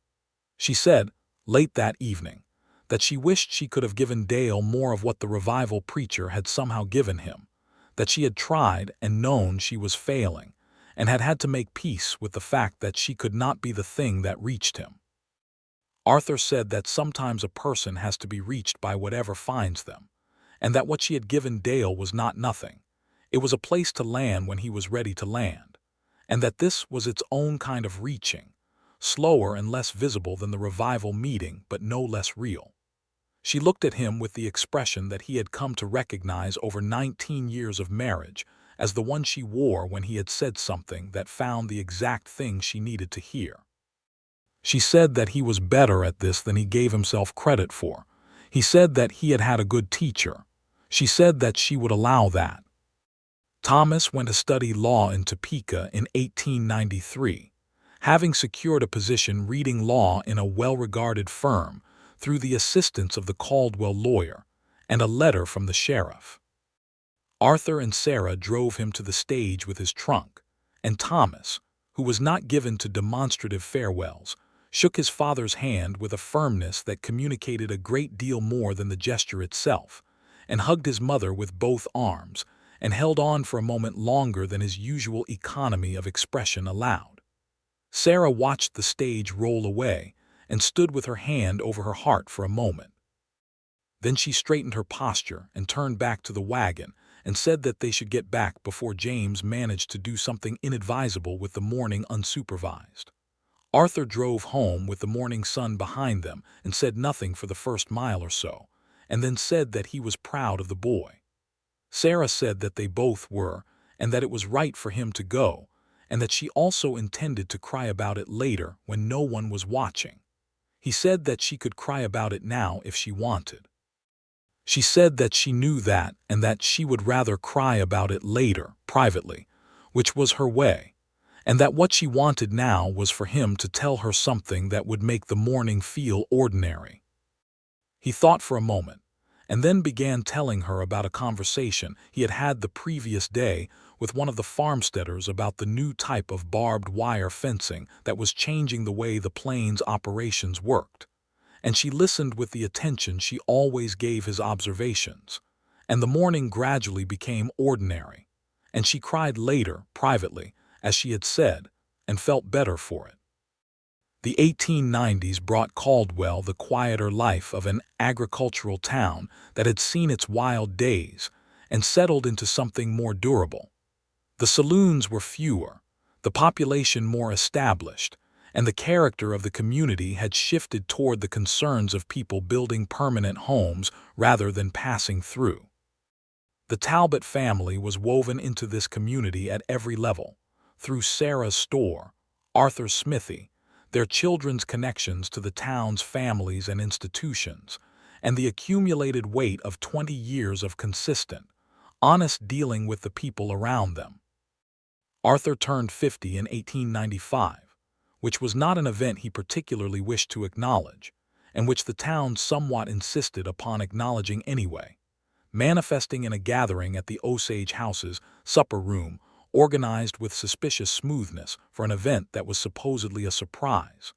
She said, late that evening, that she wished she could have given Dale more of what the revival preacher had somehow given him, that she had tried and known she was failing, and had had to make peace with the fact that she could not be the thing that reached him. Arthur said that sometimes a person has to be reached by whatever finds them, and that what she had given Dale was not nothing. It was a place to land when he was ready to land, and that this was its own kind of reaching, slower and less visible than the revival meeting, but no less real. She looked at him with the expression that he had come to recognize over 19 years of marriage as the one she wore when he had said something that found the exact thing she needed to hear. She said that he was better at this than he gave himself credit for. He said that he had had a good teacher. She said that she would allow that. Thomas went to study law in Topeka in 1893, having secured a position reading law in a well-regarded firm through the assistance of the Caldwell lawyer and a letter from the sheriff. Arthur and Sarah drove him to the stage with his trunk, and Thomas, who was not given to demonstrative farewells, shook his father's hand with a firmness that communicated a great deal more than the gesture itself, and hugged his mother with both arms, and held on for a moment longer than his usual economy of expression allowed. Sarah watched the stage roll away and stood with her hand over her heart for a moment. Then she straightened her posture and turned back to the wagon and said that they should get back before James managed to do something inadvisable with the morning unsupervised. Arthur drove home with the morning sun behind them and said nothing for the first mile or so, and then said that he was proud of the boy. Sarah said that they both were, and that it was right for him to go, and that she also intended to cry about it later when no one was watching. He said that she could cry about it now if she wanted. She said that she knew that and that she would rather cry about it later, privately, which was her way, and that what she wanted now was for him to tell her something that would make the morning feel ordinary. He thought for a moment, and then began telling her about a conversation he had had the previous day with one of the farmsteaders about the new type of barbed wire fencing that was changing the way the plains operations worked. And she listened with the attention she always gave his observations, and the morning gradually became ordinary, and she cried later, privately, as she had said, and felt better for it. The 1890s brought Caldwell the quieter life of an agricultural town that had seen its wild days and settled into something more durable. The saloons were fewer, the population more established, and the character of the community had shifted toward the concerns of people building permanent homes rather than passing through. The Talbot family was woven into this community at every level, through Sarah's store, Arthur's smithy, their children's connections to the town's families and institutions, and the accumulated weight of 20 years of consistent, honest dealing with the people around them. Arthur turned 50 in 1895, which was not an event he particularly wished to acknowledge, and which the town somewhat insisted upon acknowledging anyway, manifesting in a gathering at the Osage House's supper room, organized with suspicious smoothness for an event that was supposedly a surprise,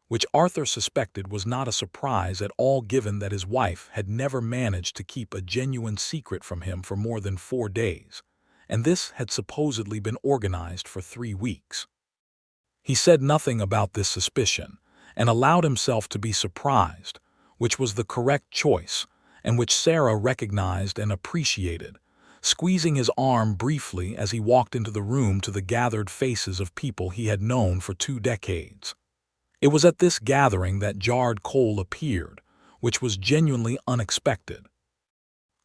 which Arthur suspected was not a surprise at all given that his wife had never managed to keep a genuine secret from him for more than 4 days, and this had supposedly been organized for 3 weeks. He said nothing about this suspicion and allowed himself to be surprised, which was the correct choice, and which Sarah recognized and appreciated, squeezing his arm briefly as he walked into the room to the gathered faces of people he had known for 2 decades. It was at this gathering that Jard Cole appeared, which was genuinely unexpected.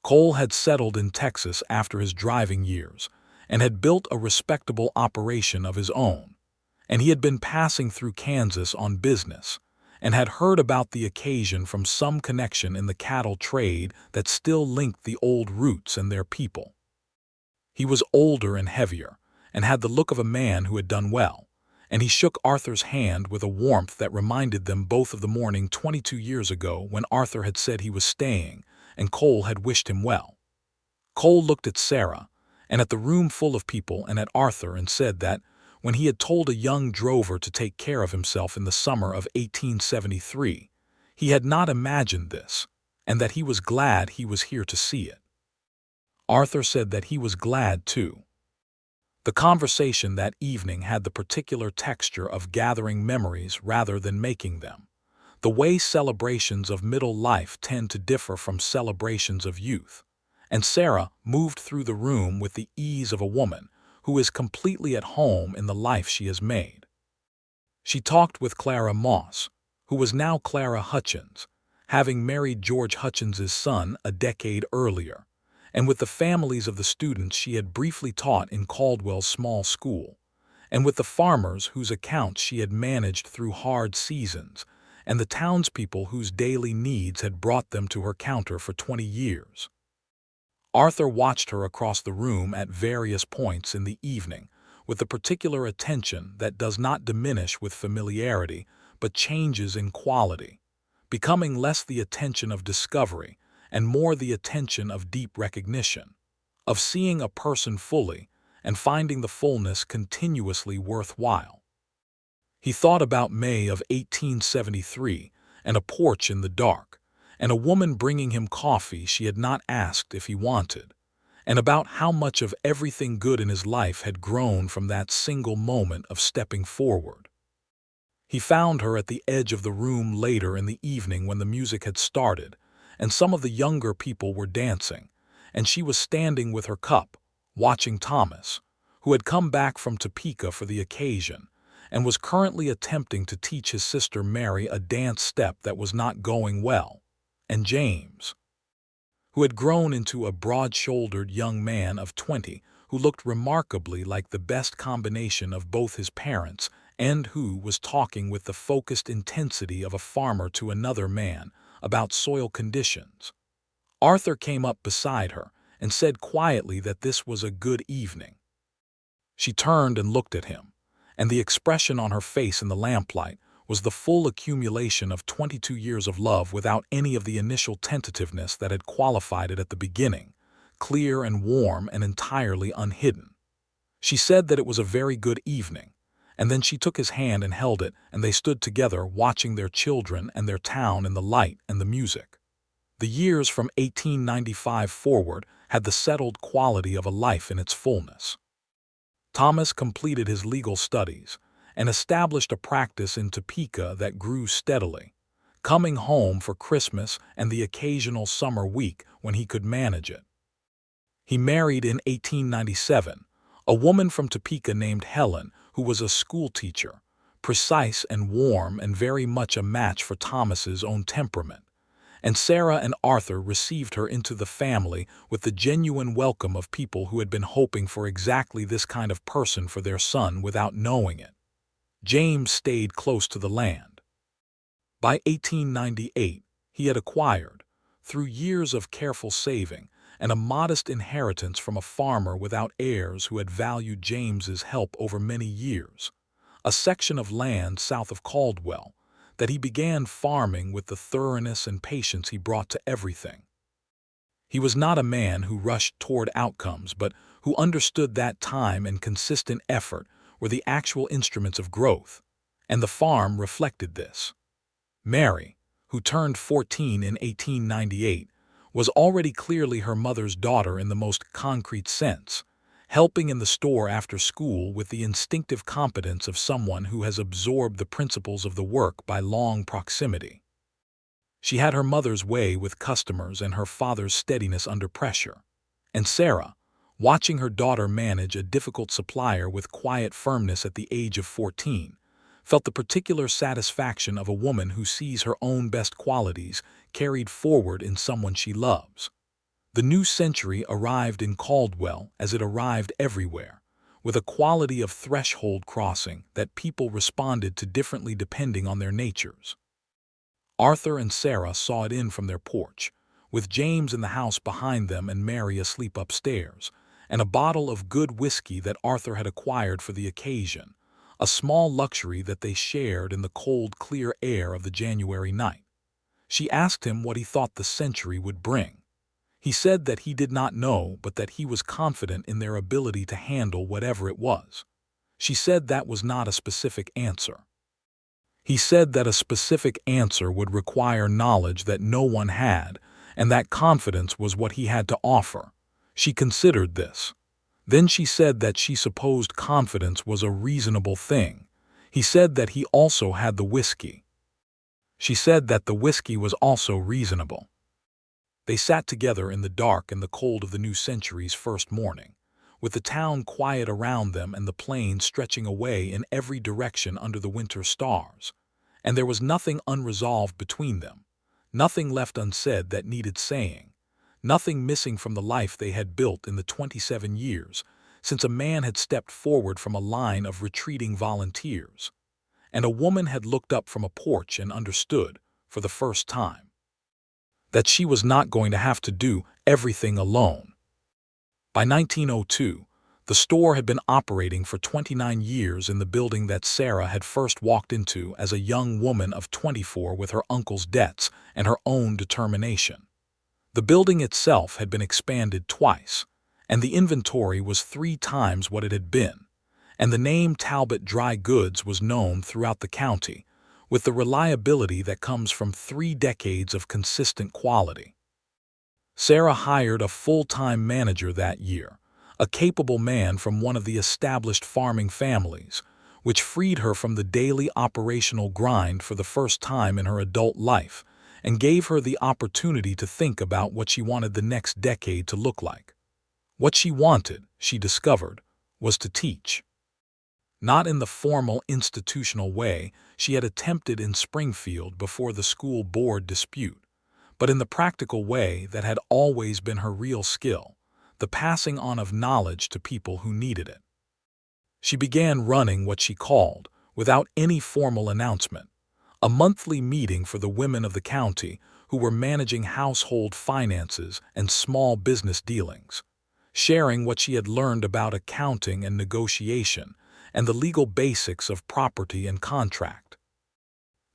Cole had settled in Texas after his driving years and had built a respectable operation of his own, and he had been passing through Kansas on business and had heard about the occasion from some connection in the cattle trade that still linked the old roots and their people. He was older and heavier, and had the look of a man who had done well, and he shook Arthur's hand with a warmth that reminded them both of the morning 22 years ago when Arthur had said he was staying, and Cole had wished him well. Cole looked at Sarah, and at the room full of people and at Arthur and said that, when he had told a young drover to take care of himself in the summer of 1873, he had not imagined this, and that he was glad he was here to see it. Arthur said that he was glad too. The conversation that evening had the particular texture of gathering memories rather than making them, the way celebrations of middle life tend to differ from celebrations of youth, and Sarah moved through the room with the ease of a woman who is completely at home in the life she has made. She talked with Clara Moss, who was now Clara Hutchins, having married George Hutchins's son a decade earlier, and with the families of the students she had briefly taught in Caldwell's small school, and with the farmers whose accounts she had managed through hard seasons, and the townspeople whose daily needs had brought them to her counter for 20 years. Arthur watched her across the room at various points in the evening with the particular attention that does not diminish with familiarity but changes in quality, becoming less the attention of discovery and more the attention of deep recognition, of seeing a person fully and finding the fullness continuously worthwhile. He thought about May of 1873 and a porch in the dark, and a woman bringing him coffee she had not asked if he wanted, and about how much of everything good in his life had grown from that single moment of stepping forward. He found her at the edge of the room later in the evening when the music had started, and some of the younger people were dancing, and she was standing with her cup, watching Thomas, who had come back from Topeka for the occasion, and was currently attempting to teach his sister Mary a dance step that was not going well, and James, who had grown into a broad-shouldered young man of 20 who looked remarkably like the best combination of both his parents and who was talking with the focused intensity of a farmer to another man about soil conditions. Arthur came up beside her and said quietly that this was a good evening. She turned and looked at him, and the expression on her face in the lamplight was the full accumulation of 22 years of love without any of the initial tentativeness that had qualified it at the beginning, clear and warm and entirely unhidden. She said that it was a very good evening, and then she took his hand and held it, and they stood together watching their children and their town in the light and the music. The years from 1895 forward had the settled quality of a life in its fullness. Thomas completed his legal studies and established a practice in Topeka that grew steadily, coming home for Christmas and the occasional summer week when he could manage it. He married in 1897 a woman from Topeka named Helen, who was a schoolteacher, precise and warm and very much a match for Thomas's own temperament, and Sarah and Arthur received her into the family with the genuine welcome of people who had been hoping for exactly this kind of person for their son without knowing it. James stayed close to the land. By 1898, he had acquired, through years of careful saving and a modest inheritance from a farmer without heirs who had valued James's help over many years, a section of land south of Caldwell that he began farming with the thoroughness and patience he brought to everything. He was not a man who rushed toward outcomes, but who understood that time and consistent effort were the actual instruments of growth, and the farm reflected this. Mary, who turned 14 in 1898, was already clearly her mother's daughter in the most concrete sense, helping in the store after school with the instinctive competence of someone who has absorbed the principles of the work by long proximity. She had her mother's way with customers and her father's steadiness under pressure. And Sarah, watching her daughter manage a difficult supplier with quiet firmness at the age of 14, felt the particular satisfaction of a woman who sees her own best qualities carried forward in someone she loves. The new century arrived in Caldwell as it arrived everywhere, with a quality of threshold crossing that people responded to differently depending on their natures. Arthur and Sarah saw it in from their porch, with James in the house behind them and Mary asleep upstairs, and a bottle of good whiskey that Arthur had acquired for the occasion, a small luxury that they shared in the cold, clear air of the January night. She asked him what he thought the century would bring. He said that he did not know, but that he was confident in their ability to handle whatever it was. She said that was not a specific answer. He said that a specific answer would require knowledge that no one had, and that confidence was what he had to offer. She considered this. Then she said that she supposed confidence was a reasonable thing. He said that he also had the whiskey. She said that the whiskey was also reasonable. They sat together in the dark and the cold of the new century's first morning, with the town quiet around them and the plain stretching away in every direction under the winter stars. And there was nothing unresolved between them, nothing left unsaid that needed saying, nothing missing from the life they had built in the 27 years since a man had stepped forward from a line of retreating volunteers, and a woman had looked up from a porch and understood, for the first time, that she was not going to have to do everything alone. By 1902, the store had been operating for 29 years in the building that Sarah had first walked into as a young woman of 24 with her uncle's debts and her own determination. The building itself had been expanded twice, and the inventory was 3 times what it had been, and the name Talbot Dry Goods was known throughout the county, with the reliability that comes from 3 decades of consistent quality. Sarah hired a full-time manager that year, a capable man from one of the established farming families, which freed her from the daily operational grind for the first time in her adult life and gave her the opportunity to think about what she wanted the next decade to look like. What she wanted, she discovered, was to teach. Not in the formal institutional way she had attempted in Springfield before the school board dispute, but in the practical way that had always been her real skill, the passing on of knowledge to people who needed it. She began running what she called, without any formal announcement, a monthly meeting for the women of the county who were managing household finances and small business dealings, sharing what she had learned about accounting and negotiation and the legal basics of property and contract.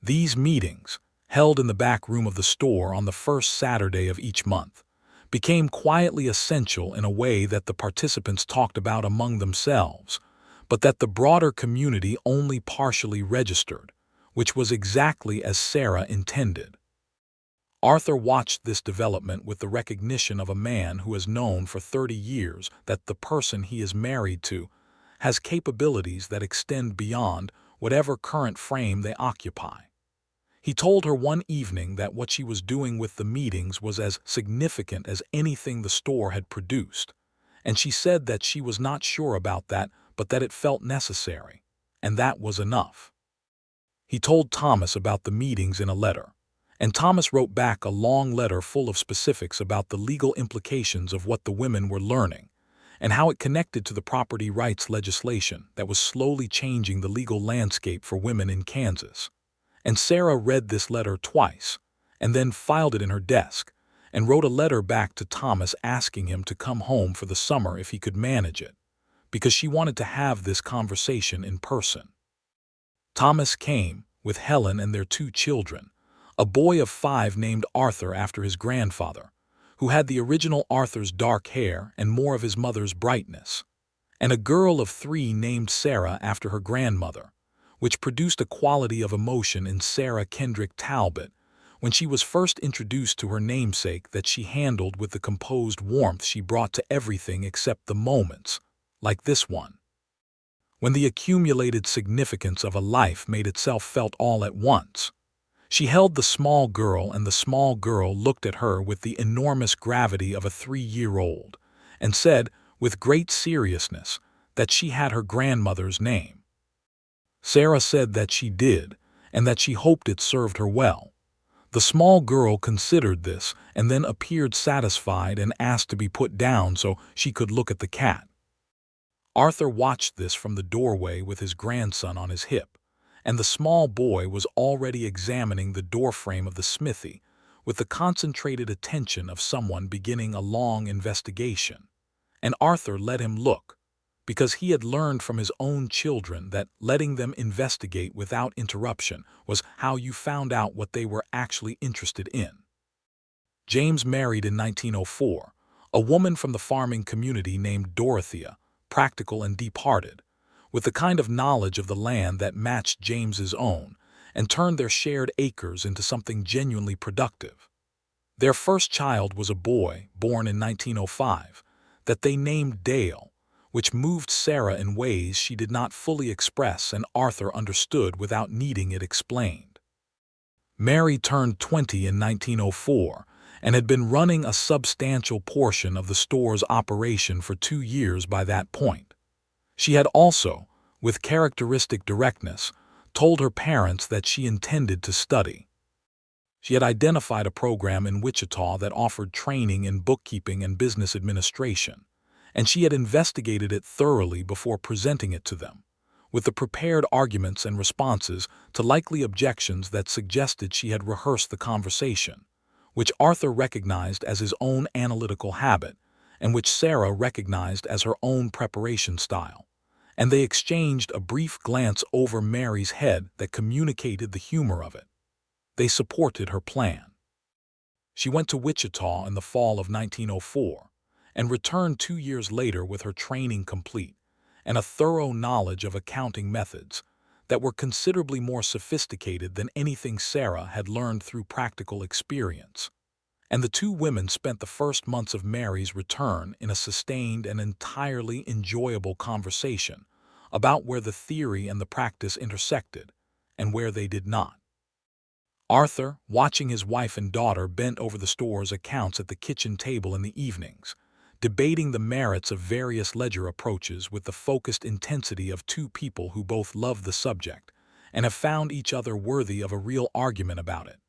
These meetings, held in the back room of the store on the first Saturday of each month, became quietly essential in a way that the participants talked about among themselves, but that the broader community only partially registered, which was exactly as Sarah intended. Arthur watched this development with the recognition of a man who has known for 30 years that the person he is married to has capabilities that extend beyond whatever current frame they occupy. He told her one evening that what she was doing with the meetings was as significant as anything the store had produced, and she said that she was not sure about that, but that it felt necessary, and that was enough. He told Thomas about the meetings in a letter, and Thomas wrote back a long letter full of specifics about the legal implications of what the women were learning, and how it connected to the property rights legislation that was slowly changing the legal landscape for women in Kansas. And Sarah read this letter twice, and then filed it in her desk, and wrote a letter back to Thomas asking him to come home for the summer if he could manage it, because she wanted to have this conversation in person. Thomas came, with Helen and their 2 children, a boy of 5 named Arthur after his grandfather, who had the original Arthur's dark hair and more of his mother's brightness, and a girl of 3 named Sarah after her grandmother, which produced a quality of emotion in Sarah Kendrick Talbot when she was first introduced to her namesake that she handled with the composed warmth she brought to everything except the moments, like this one, when the accumulated significance of a life made itself felt all at once. She held the small girl, and the small girl looked at her with the enormous gravity of a 3-year-old, and said, with great seriousness, that she had her grandmother's name. Sarah said that she did, and that she hoped it served her well. The small girl considered this, and then appeared satisfied and asked to be put down so she could look at the cat. Arthur watched this from the doorway with his grandson on his hip, and the small boy was already examining the doorframe of the smithy with the concentrated attention of someone beginning a long investigation. And Arthur let him look, because he had learned from his own children that letting them investigate without interruption was how you found out what they were actually interested in. James married in 1904 a woman from the farming community named Dorothea, practical and deep-hearted, with the kind of knowledge of the land that matched James's own and turned their shared acres into something genuinely productive. Their first child was a boy, born in 1905, that they named Dale, which moved Sarah in ways she did not fully express and Arthur understood without needing it explained. Mary turned 20 in 1904 and had been running a substantial portion of the store's operation for 2 years by that point. She had also, with characteristic directness, told her parents that she intended to study. She had identified a program in Wichita that offered training in bookkeeping and business administration, and she had investigated it thoroughly before presenting it to them, with the prepared arguments and responses to likely objections that suggested she had rehearsed the conversation, which Arthur recognized as his own analytical habit and which Sarah recognized as her own preparation style, and they exchanged a brief glance over Mary's head that communicated the humor of it. They supported her plan. She went to Wichita in the fall of 1904, and returned 2 years later with her training complete and a thorough knowledge of accounting methods that were considerably more sophisticated than anything Sarah had learned through practical experience. And the 2 women spent the first months of Mary's return in a sustained and entirely enjoyable conversation about where the theory and the practice intersected and where they did not. Arthur, watching his wife and daughter bent over the store's accounts at the kitchen table in the evenings, debating the merits of various ledger approaches with the focused intensity of 2 people who both love the subject and have found each other worthy of a real argument about it,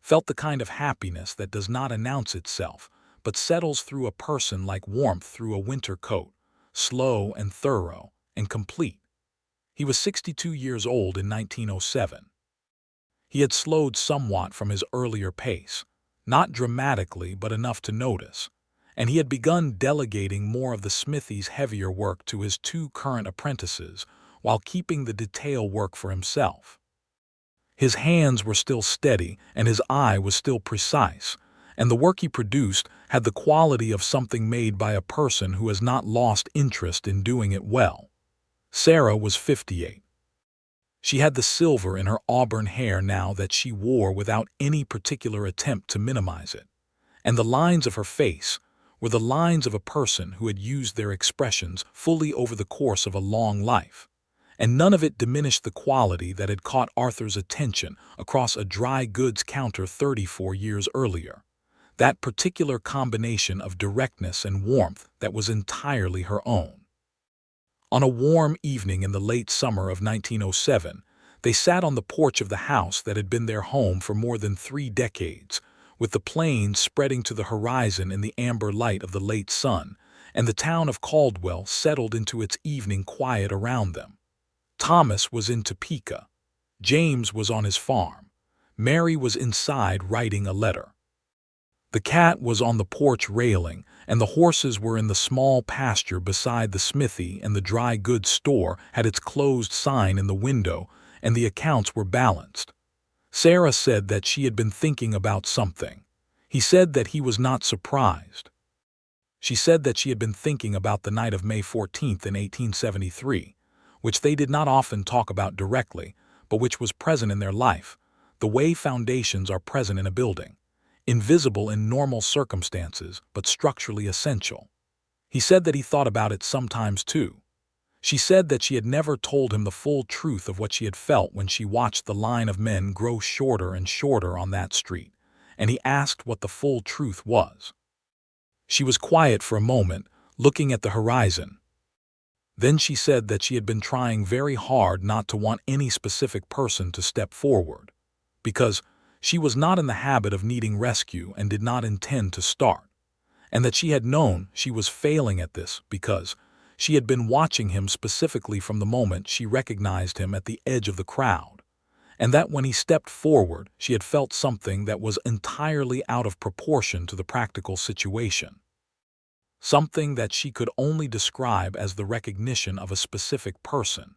felt the kind of happiness that does not announce itself but settles through a person like warmth through a winter coat, slow and thorough and complete. He was 62 years old in 1907. He had slowed somewhat from his earlier pace, not dramatically but enough to notice, and he had begun delegating more of the smithy's heavier work to his 2 current apprentices while keeping the detail work for himself. His hands were still steady and his eye was still precise, and the work he produced had the quality of something made by a person who has not lost interest in doing it well. Sarah was 58. She had the silver in her auburn hair now that she wore without any particular attempt to minimize it, and the lines of her face were the lines of a person who had used their expressions fully over the course of a long life, and none of it diminished the quality that had caught Arthur's attention across a dry goods counter 34 years earlier, that particular combination of directness and warmth that was entirely her own. On a warm evening in the late summer of 1907, they sat on the porch of the house that had been their home for more than 3 decades, with the plains spreading to the horizon in the amber light of the late sun, and the town of Caldwell settled into its evening quiet around them. Thomas was in Topeka. James was on his farm. Mary was inside writing a letter. The cat was on the porch railing, and the horses were in the small pasture beside the smithy, and the dry goods store had its closed sign in the window, and the accounts were balanced. Sarah said that she had been thinking about something. He said that he was not surprised. She said that she had been thinking about the night of May 14th in 1873, which they did not often talk about directly, but which was present in their life, the way foundations are present in a building, invisible in normal circumstances, but structurally essential. He said that he thought about it sometimes too. She said that she had never told him the full truth of what she had felt when she watched the line of men grow shorter and shorter on that street, and he asked what the full truth was. She was quiet for a moment, looking at the horizon. Then she said that she had been trying very hard not to want any specific person to step forward, because she was not in the habit of needing rescue and did not intend to start, and that she had known she was failing at this because she had been watching him specifically from the moment she recognized him at the edge of the crowd, and that when he stepped forward she had felt something that was entirely out of proportion to the practical situation. Something that she could only describe as the recognition of a specific person,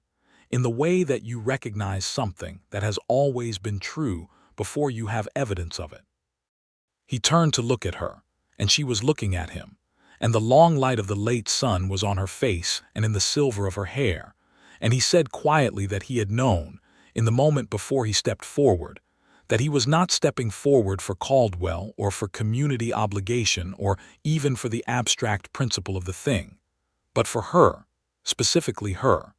in the way that you recognize something that has always been true before you have evidence of it. He turned to look at her, and she was looking at him, and the long light of the late sun was on her face and in the silver of her hair, and he said quietly that he had known, in the moment before he stepped forward, that he was not stepping forward for Caldwell or for community obligation or even for the abstract principle of the thing, but for her, specifically her,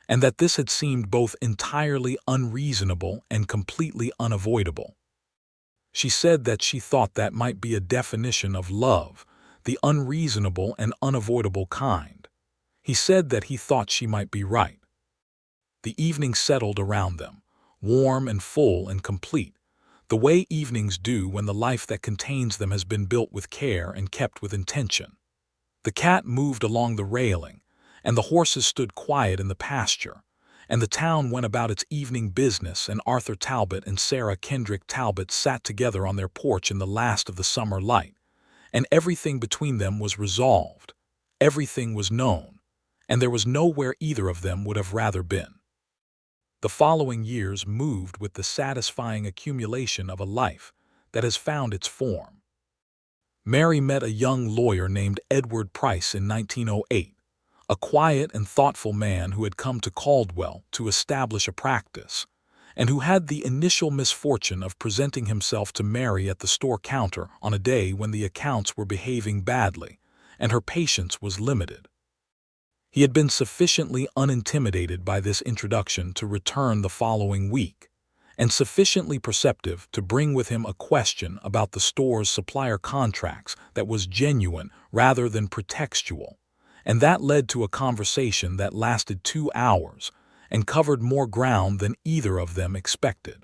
and that this had seemed both entirely unreasonable and completely unavoidable. She said that she thought that might be a definition of love, the unreasonable and unavoidable kind. He said that he thought she might be right. The evening settled around them, warm and full and complete, the way evenings do when the life that contains them has been built with care and kept with intention. The cat moved along the railing, and the horses stood quiet in the pasture, and the town went about its evening business, and Arthur Talbot and Sarah Kendrick Talbot sat together on their porch in the last of the summer light, and everything between them was resolved, everything was known, and there was nowhere either of them would have rather been. The following years moved with the satisfying accumulation of a life that has found its form. Mary met a young lawyer named Edward Price in 1908, a quiet and thoughtful man who had come to Caldwell to establish a practice, and who had the initial misfortune of presenting himself to Mary at the store counter on a day when the accounts were behaving badly, and her patience was limited. He had been sufficiently unintimidated by this introduction to return the following week, and sufficiently perceptive to bring with him a question about the store's supplier contracts that was genuine rather than pretextual, and that led to a conversation that lasted 2 hours and covered more ground than either of them expected.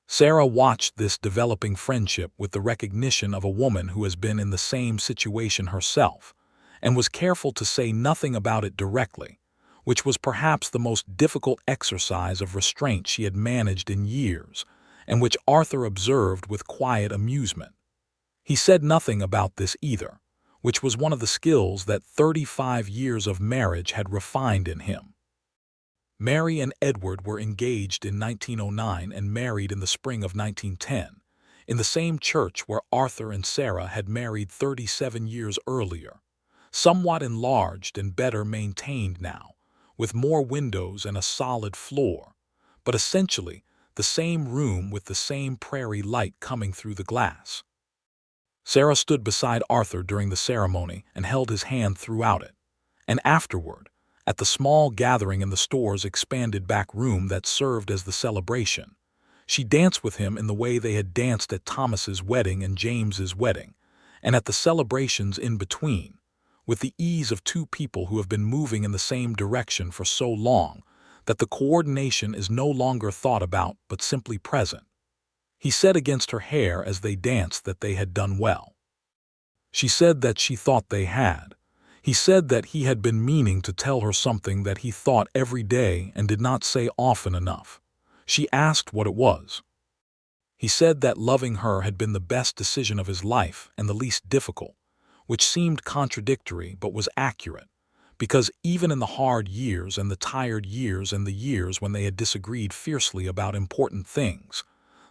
Sarah watched this developing friendship with the recognition of a woman who has been in the same situation herself, and was careful to say nothing about it directly, which was perhaps the most difficult exercise of restraint she had managed in years, and which Arthur observed with quiet amusement. He said nothing about this either, which was one of the skills that 35 years of marriage had refined in him. Mary and Edward were engaged in 1909 and married in the spring of 1910, in the same church where Arthur and Sarah had married 37 years earlier, somewhat enlarged and better maintained now, with more windows and a solid floor, but essentially the same room with the same prairie light coming through the glass. Sarah stood beside Arthur during the ceremony and held his hand throughout it, and afterward, at the small gathering in the store's expanded back room that served as the celebration, she danced with him in the way they had danced at Thomas's wedding and James's wedding, and at the celebrations in between, with the ease of two people who have been moving in the same direction for so long that the coordination is no longer thought about but simply present. He said against her hair as they danced that they had done well. She said that she thought they had. He said that he had been meaning to tell her something that he thought every day and did not say often enough. She asked what it was. He said that loving her had been the best decision of his life and the least difficult, which seemed contradictory but was accurate, because even in the hard years and the tired years and the years when they had disagreed fiercely about important things,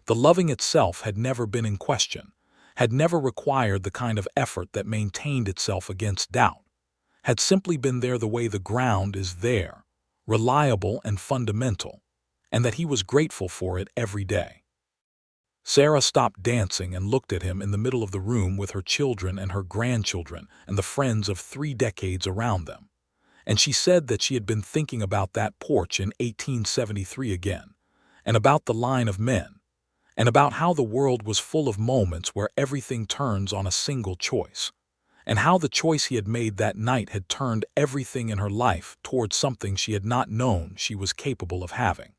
the loving itself had never been in question, had never required the kind of effort that maintained itself against doubt, had simply been there the way the ground is there, reliable and fundamental, and that he was grateful for it every day. Sarah stopped dancing and looked at him in the middle of the room with her children and her grandchildren and the friends of 3 decades around them. And she said that she had been thinking about that porch in 1873 again, and about the line of men, and about how the world was full of moments where everything turns on a single choice, and how the choice he had made that night had turned everything in her life towards something she had not known she was capable of having.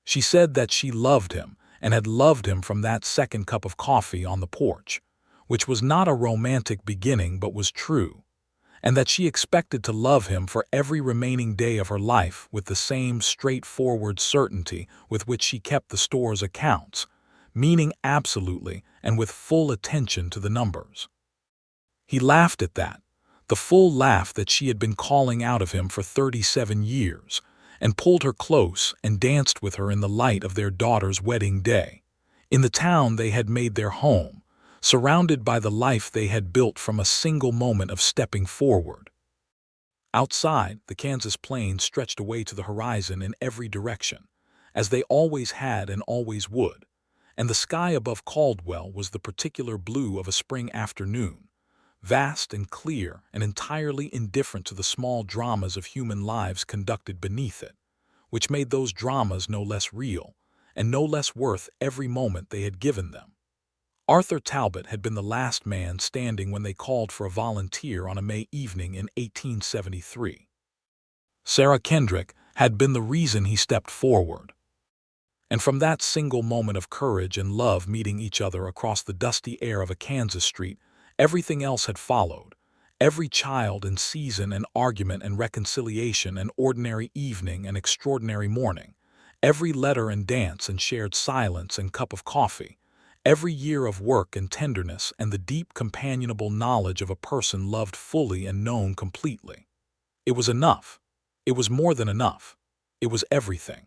She said that she loved him, and had loved him from that second cup of coffee on the porch, which was not a romantic beginning but was true, and that she expected to love him for every remaining day of her life with the same straightforward certainty with which she kept the store's accounts, meaning absolutely and with full attention to the numbers. He laughed at that, the full laugh that she had been calling out of him for 37 years, and pulled her close and danced with her in the light of their daughter's wedding day, in the town they had made their home, surrounded by the life they had built from a single moment of stepping forward. Outside, the Kansas plains stretched away to the horizon in every direction, as they always had and always would, and the sky above Caldwell was the particular blue of a spring afternoon, vast and clear and entirely indifferent to the small dramas of human lives conducted beneath it, which made those dramas no less real and no less worth every moment they had given them. Arthur Talbot had been the last man standing when they called for a volunteer on a May evening in 1873. Sarah Kendrick had been the reason he stepped forward. And from that single moment of courage and love meeting each other across the dusty air of a Kansas street, everything else had followed. Every child and season and argument and reconciliation and ordinary evening and extraordinary morning, every letter and dance and shared silence and cup of coffee, every year of work and tenderness and the deep companionable knowledge of a person loved fully and known completely. It was enough. It was more than enough. It was everything.